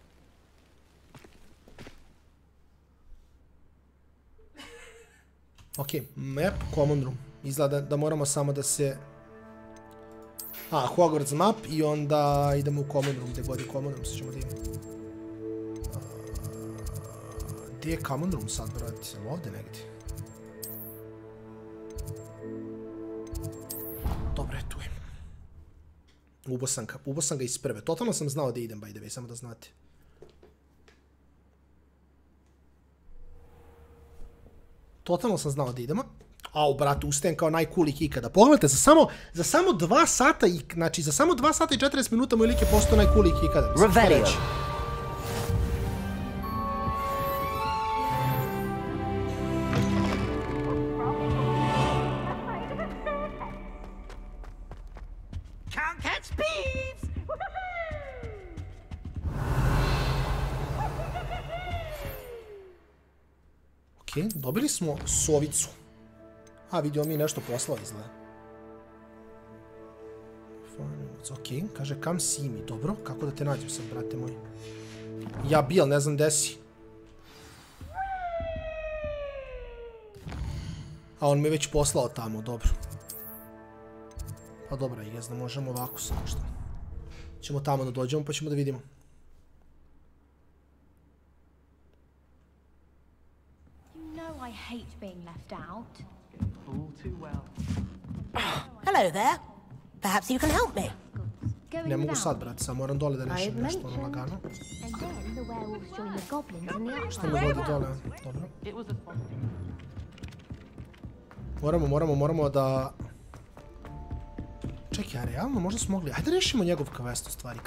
Ok, map, common room. Izgleda da moramo samo da se... Hogwarts map i onda idemo u common room, gdje god je common room, sad ćemo da imamo. Gdje je common room sad, brati? Ovdje negdje. Dobro, tu je. Ubo sam ga iz prve. Totalno sam znao da idem, by the way, samo da znate. Totalno sam znao da idemo. Brate, ustajem kao najcoolih ikada. Pogledajte, za samo 2 sata i, znači, za samo 2 sata i 40 minuta moj lik je postao najcoolih ikada. Revelio. Can't catch thieves! Ok, dobili smo sovicu. Vidio mi nešto poslao izgleda. Ok, kaže come see me. Dobro, kako da te nađem sad, brate moj? Ja bil, ne znam gde si. On mi je već poslao tamo, dobro. Pa dobro, jes da možemo ovako samo što. Ćemo tamo da dođemo pa ćemo da vidimo. I hate being left out. All too well. Hello there. Perhaps you can help me. Ne mogu sad, brate, sam moram dole da rešim nešto ono lagano. Što mi vodi dole, dobro. Moramo da... Čekaj, a realno možda smo mogli... Hajde rešimo njegov quest u stvari.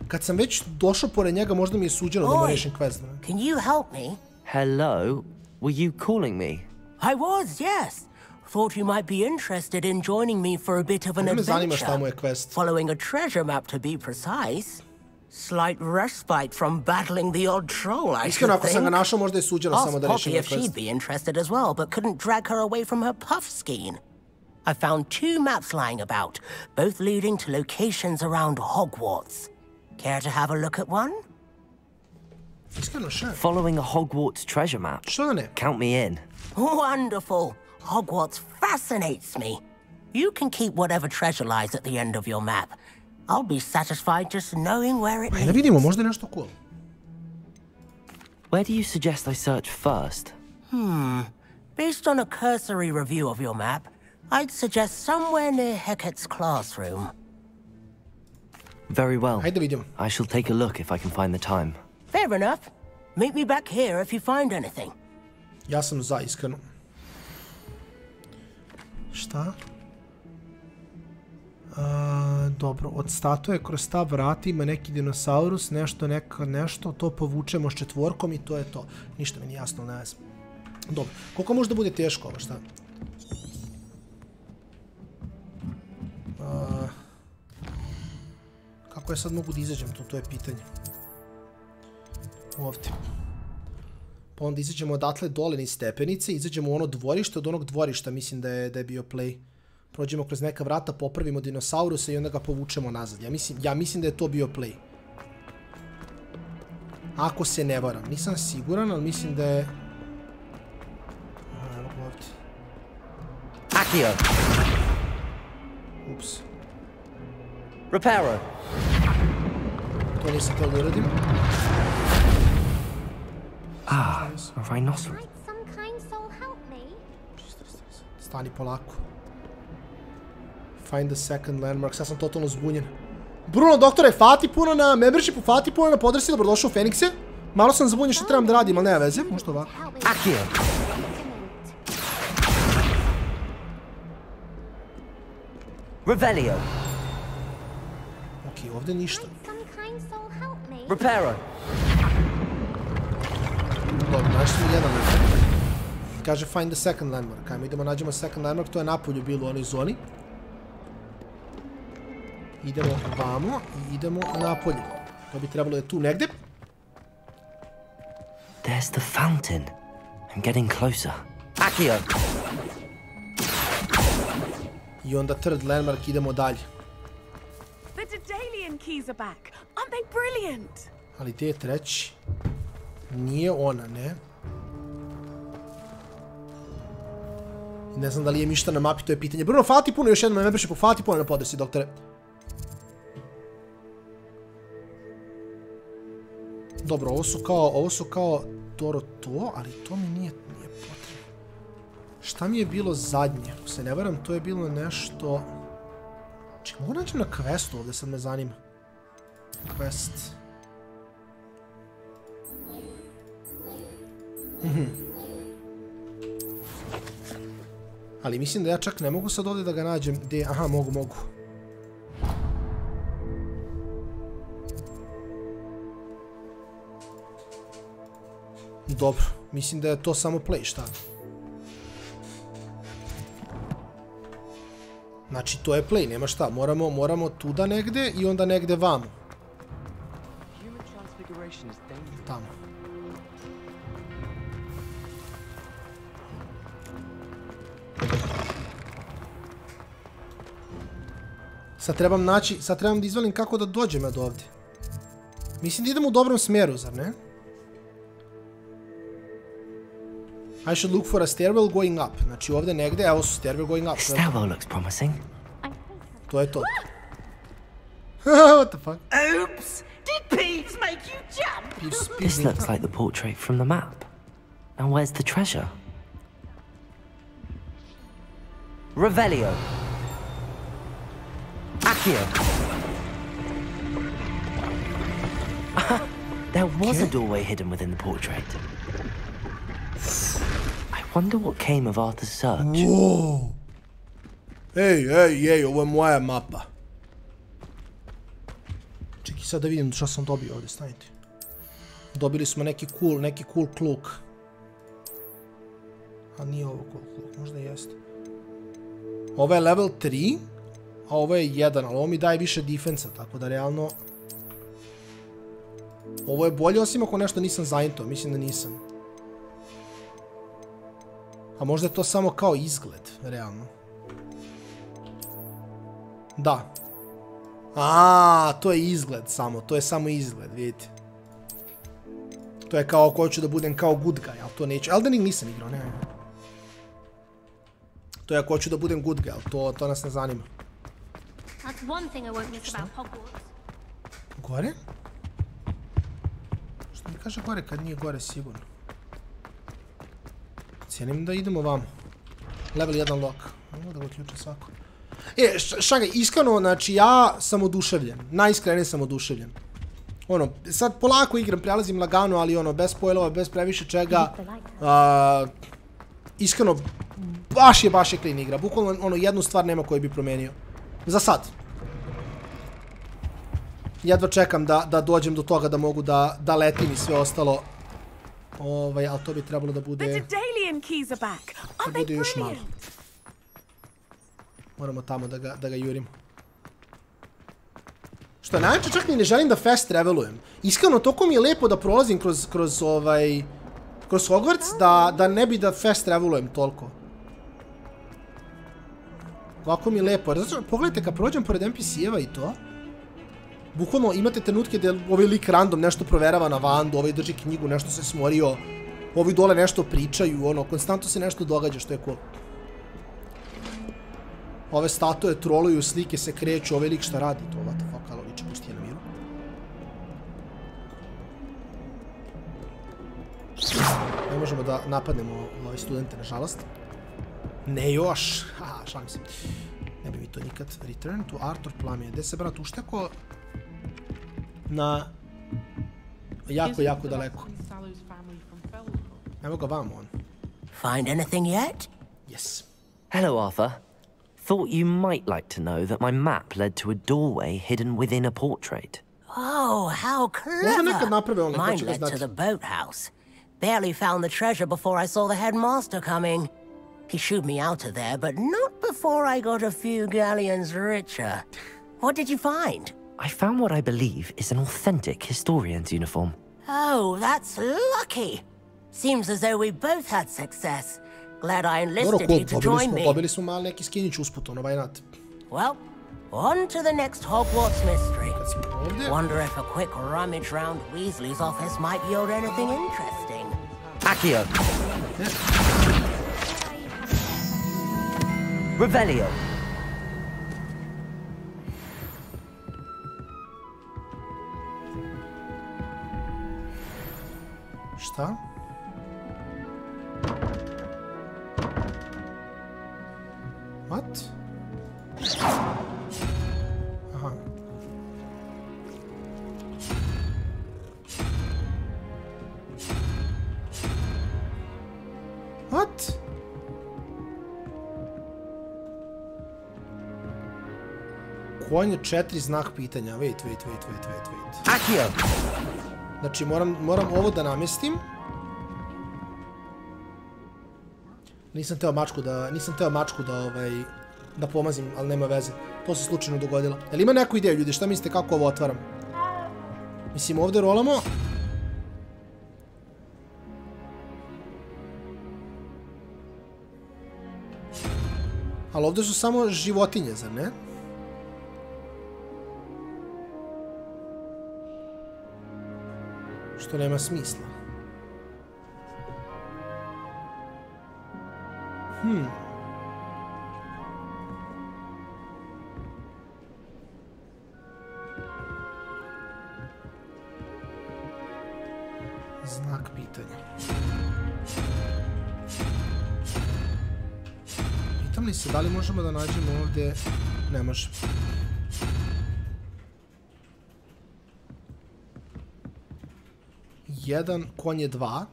Kad sam već došao pored njega, možda mi je suđeno da mu rešim quest. Can you help me? Hello? Were you calling me? I was, yes. Thought you might be interested in joining me for a bit of an adventure. Following a treasure map, to be precise. Slight respite from battling the odd troll, I should think. Asked Poppy if she'd be interested as well, but couldn't drag her away from her puff skein. I found 2 maps lying about, both leading to locations around Hogwarts. Care to have a look at one? Following a Hogwarts treasure map. Count me in. Wonderful. Hogwarts fascinates me. You can keep whatever treasure lies at the end of your map. I'll be satisfied just knowing where it is. Da vidimo, možda je nešto cool. Where do you suggest I search first? Based on a cursory review of your map, I'd suggest somewhere near Hecat's classroom. Very well. Hajde vidimo. I shall take a look if I can find the time. Fair enough. Meet me back here if you find anything. Ja sam za, iskreno. Šta? Dobro, od statue kroz ta vrata ima neki dinosaurus, nešto, to povučemo s 4 i to je to. Ništa mi nije jasno, ne znam. Dobro, koliko može da bude teško ovo, šta? Kako ja sad mogu da izađem tu, to je pitanje. Ovdje. Pa onda izađemo odatle dole niz stepenice, izađemo u ono dvorište, od onog dvorišta mislim da je bio play. Prođemo kroz neka vrata, popravimo dinosaurusa i onda ga povučemo nazad. Ja mislim da je to bio play. Ako se ne varam, nisam siguran, ali mislim da je... Evo ga ovdje. Akio! Ups. Reparo! To nisam htio da uradim. A rhinoceros. Stani polako. Find the second landmark. Sad sam totalno zbunjen. Bruno, doktore, fati puno na membershipu, fati puno na podršci, dobrodošao u Fenikse. Malo sam zbunjen što trebam da radim, ali nema veze. Možda ovako. Akio! Revelio! Ok, ovdje ništa. Reparo! Dobro, našli smo jedan landmark. Kaže find the second landmark. Ajmo idemo nađemo second landmark, to je napolju bilo u onoj zoni. Idemo vamo i idemo napolje. To bi trebalo je tu negdje. There's the fountain. I'm getting closer. Akio! I onda third landmark, idemo dalje. The Daedalian keys are back. Aren't they brilliant? Ali gdje je treći? Nije ona, ne? Ne znam da li je mišta na mapi, to je pitanje. Bruno, hvala ti puno, još jednom membership, hvala ti puno na podršci, doktore. Dobro, ovo su kao to, ali to mi nije potrebno. Šta mi je bilo zadnje? Ako se ne varam, to je bilo nešto... Čekaj, mogu naći na questu ovdje, sad me zanima. Quest. Ali mislim da ja čak ne mogu sad ovdje da ga nađem. Aha, mogu. Dobro, mislim da je to samo play, šta? Znači, to je play, nema šta. Moramo tuda negde i onda negde vamo. Tamo. Sad trebam da izvalim kako da dođem od ovdje. Mislim da idem u dobrom smjeru, zar ne? I should look for a stairwell going up. Znači ovdje negdje, evo su stairwell going up. Stairwell looks promising. To je to. What the fuck? Oops! Did Peeves make you jump? This looks like the portrait from the map. And where's the treasure? Revelio. Accio. There was a doorway hidden within the portrait. I wonder what came of Arthur's search. Whoa. Ej, ovo je moja mapa. Čekaj sad da vidim što sam dobio ovdje, stanite. Dobili smo neki cool kluk. A nije ovo cool kluk, možda jeste. Ovo je level 3, a ovo je 1, ali ovo mi daje više defensa, tako da realno... Ovo je bolje, osim ako nešto nisam zainto, mislim da nisam. A možda je to samo kao izgled, realno. Da. To je izgled samo, to je samo izgled, vidite. To je kao ako hoću da budem kao good guy, ali to neću. Elden Ring nisam igrao, ne. To je ako hoću da budem good guy, ali to nas ne zanima. Gore? Što mi kaže gore kad nije gore sigurno? Cijenim da idemo vamo. Level 1 lock. Mogu da ga uključim svako. Šagaj, iskreno, znači ja sam oduševljen. Najiskrenije sam oduševljen. Sad polako igram, prelazim lagano, ali bez spoilova, bez previše čega. Iskreno, baš je clean igra. Bukvalno jednu stvar nema koju bi promenio. Za sad. Jedva čekam da dođem do toga da mogu da letim i sve ostalo. Ali to bi trebalo da bude... Da bude još malo. Moramo tamo da ga jurimo. Što je najče, čak ni ne želim da fast travelujem. Iskreno, toliko mi je lepo da prolazim kroz Hogwarts, da ne bi da fast travelujem toliko. Ovako mi je lepo. Pogledajte, kad prođem pored NPC-eva i to, bukvalno imate trenutke gdje ovaj lik random nešto proverava na vandu, ovaj drži knjigu, nešto se smorio, ovi dole nešto pričaju, konstantno se nešto događa, što je cool. Ove statue troluju, slike se kreću, ovaj lik šta radi, to what the fuck, ali liče, pusti je na miru. Ne možemo da napadnemo ove studente, nažalost. Ne još, šalim se. Ne bi mi to nikad. Return to Arthur Plumije. Gde se brat ušteko? Na... jako daleko. Evo ga vamo on. Find anything yet? Yes. Hello, Arthur. Thought you might like to know that my map led to a doorway hidden within a portrait. Oh, how clever! Mine led to the boathouse. Barely found the treasure before I saw the headmaster coming. He shooed me out of there, but not before I got a few galleons richer. What did you find? I found what I believe is an authentic historian's uniform. Oh, that's lucky. Seems as though we both had success. Glad I enlisted you to join me. Dobili smo malo neki skinić usput, why not? Well, on to the next Hogwarts mystery. Wonder if a quick rummage round Weasley's office might yield anything interesting. Accio. Revelio. Šta? What? Aha. What? Konj je 4 znak pitanja. Wait. Akio. Znači, moram ovo da namestim. Nisam teo mačku da pomazim, ali nema veze. To se slučajno dogodilo. Jel ima neku ideju, ljudi? Šta mislite kako ovo otvaram? Mislim, ovdje rolamo. Ali ovdje su samo životinje, zar ne? Što nema smisla. Znak pitanja. Pitam li se da li možemo da nađemo ovdje? Ne možemo. Jedan, konj je 2.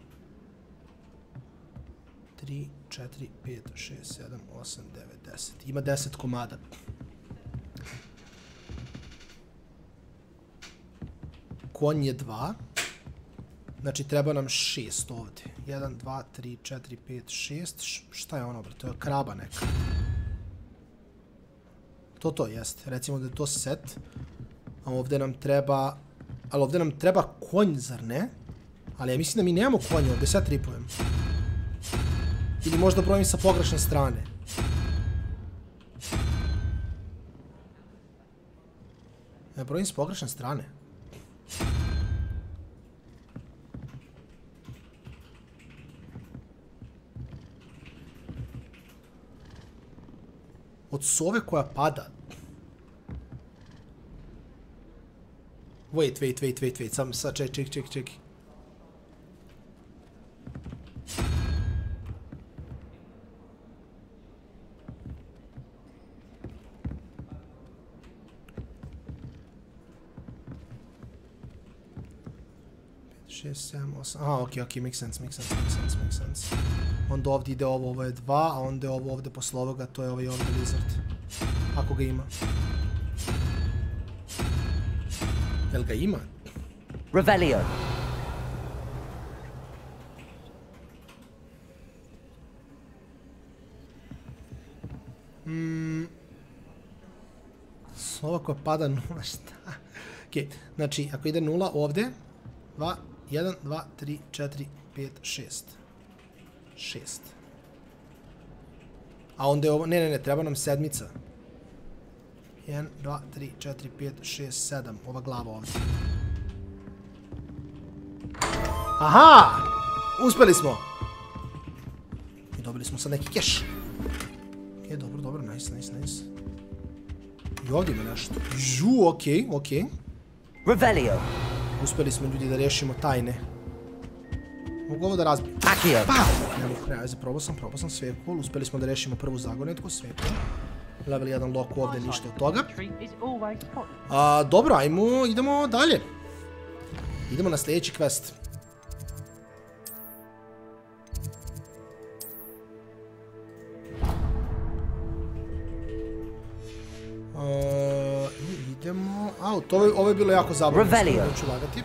3, 4, 5, 6, 7, 8, 9, 10. Ima 10 komada. Konj je 2. Znači, treba nam 6 ovdje. 1, 2, 3, 4, 5, 6. Šta je ono, bre? To je kraba neka. To jeste. Recimo da je to set. A ovdje nam treba... Ali ovdje nam treba konj, zar ne? Ali ja mislim da mi nemamo konja ovdje. Sad tripujem. Ili možda brojim sa pogrešne strane. Ja brojim s pogrešne strane. Od sove koja pada. Wait. Sad ček. Aha, ok, makes sense. Onda ovdje ide ovo je 2, a onda je ovo ovdje posle ovoga, to je ovaj ovdje lizard. Ako ga ima. Jel ga ima? Revelio. Slova koja pada 0, šta? Ok, znači, ako ide 0 ovdje, 2, 1, 2, 3, 4, 5, 6. 6. A onda je ovo... Ne, treba nam sedmica. 1, 2, 3, 4, 5, 6, 7. Ova glava ovdje. Aha! Uspeli smo! I dobili smo sad neki keš. Ok, dobro, nice. I ovdje ima nešto. Ok. Revelio. Uspeli smo, ljudi, da rješimo tajne. Mogu ovo da razbijem. Akio. Ne mogu, probao sam sve cool. Uspeli smo da rješimo prvu zagonetku, sve cool. Level 1 lock ovdje, ništa od toga. Dobro, idemo dalje. Idemo na sljedeći quest. Idemo... Ovo je bilo jako zabavno. Revelio. Neću lagati.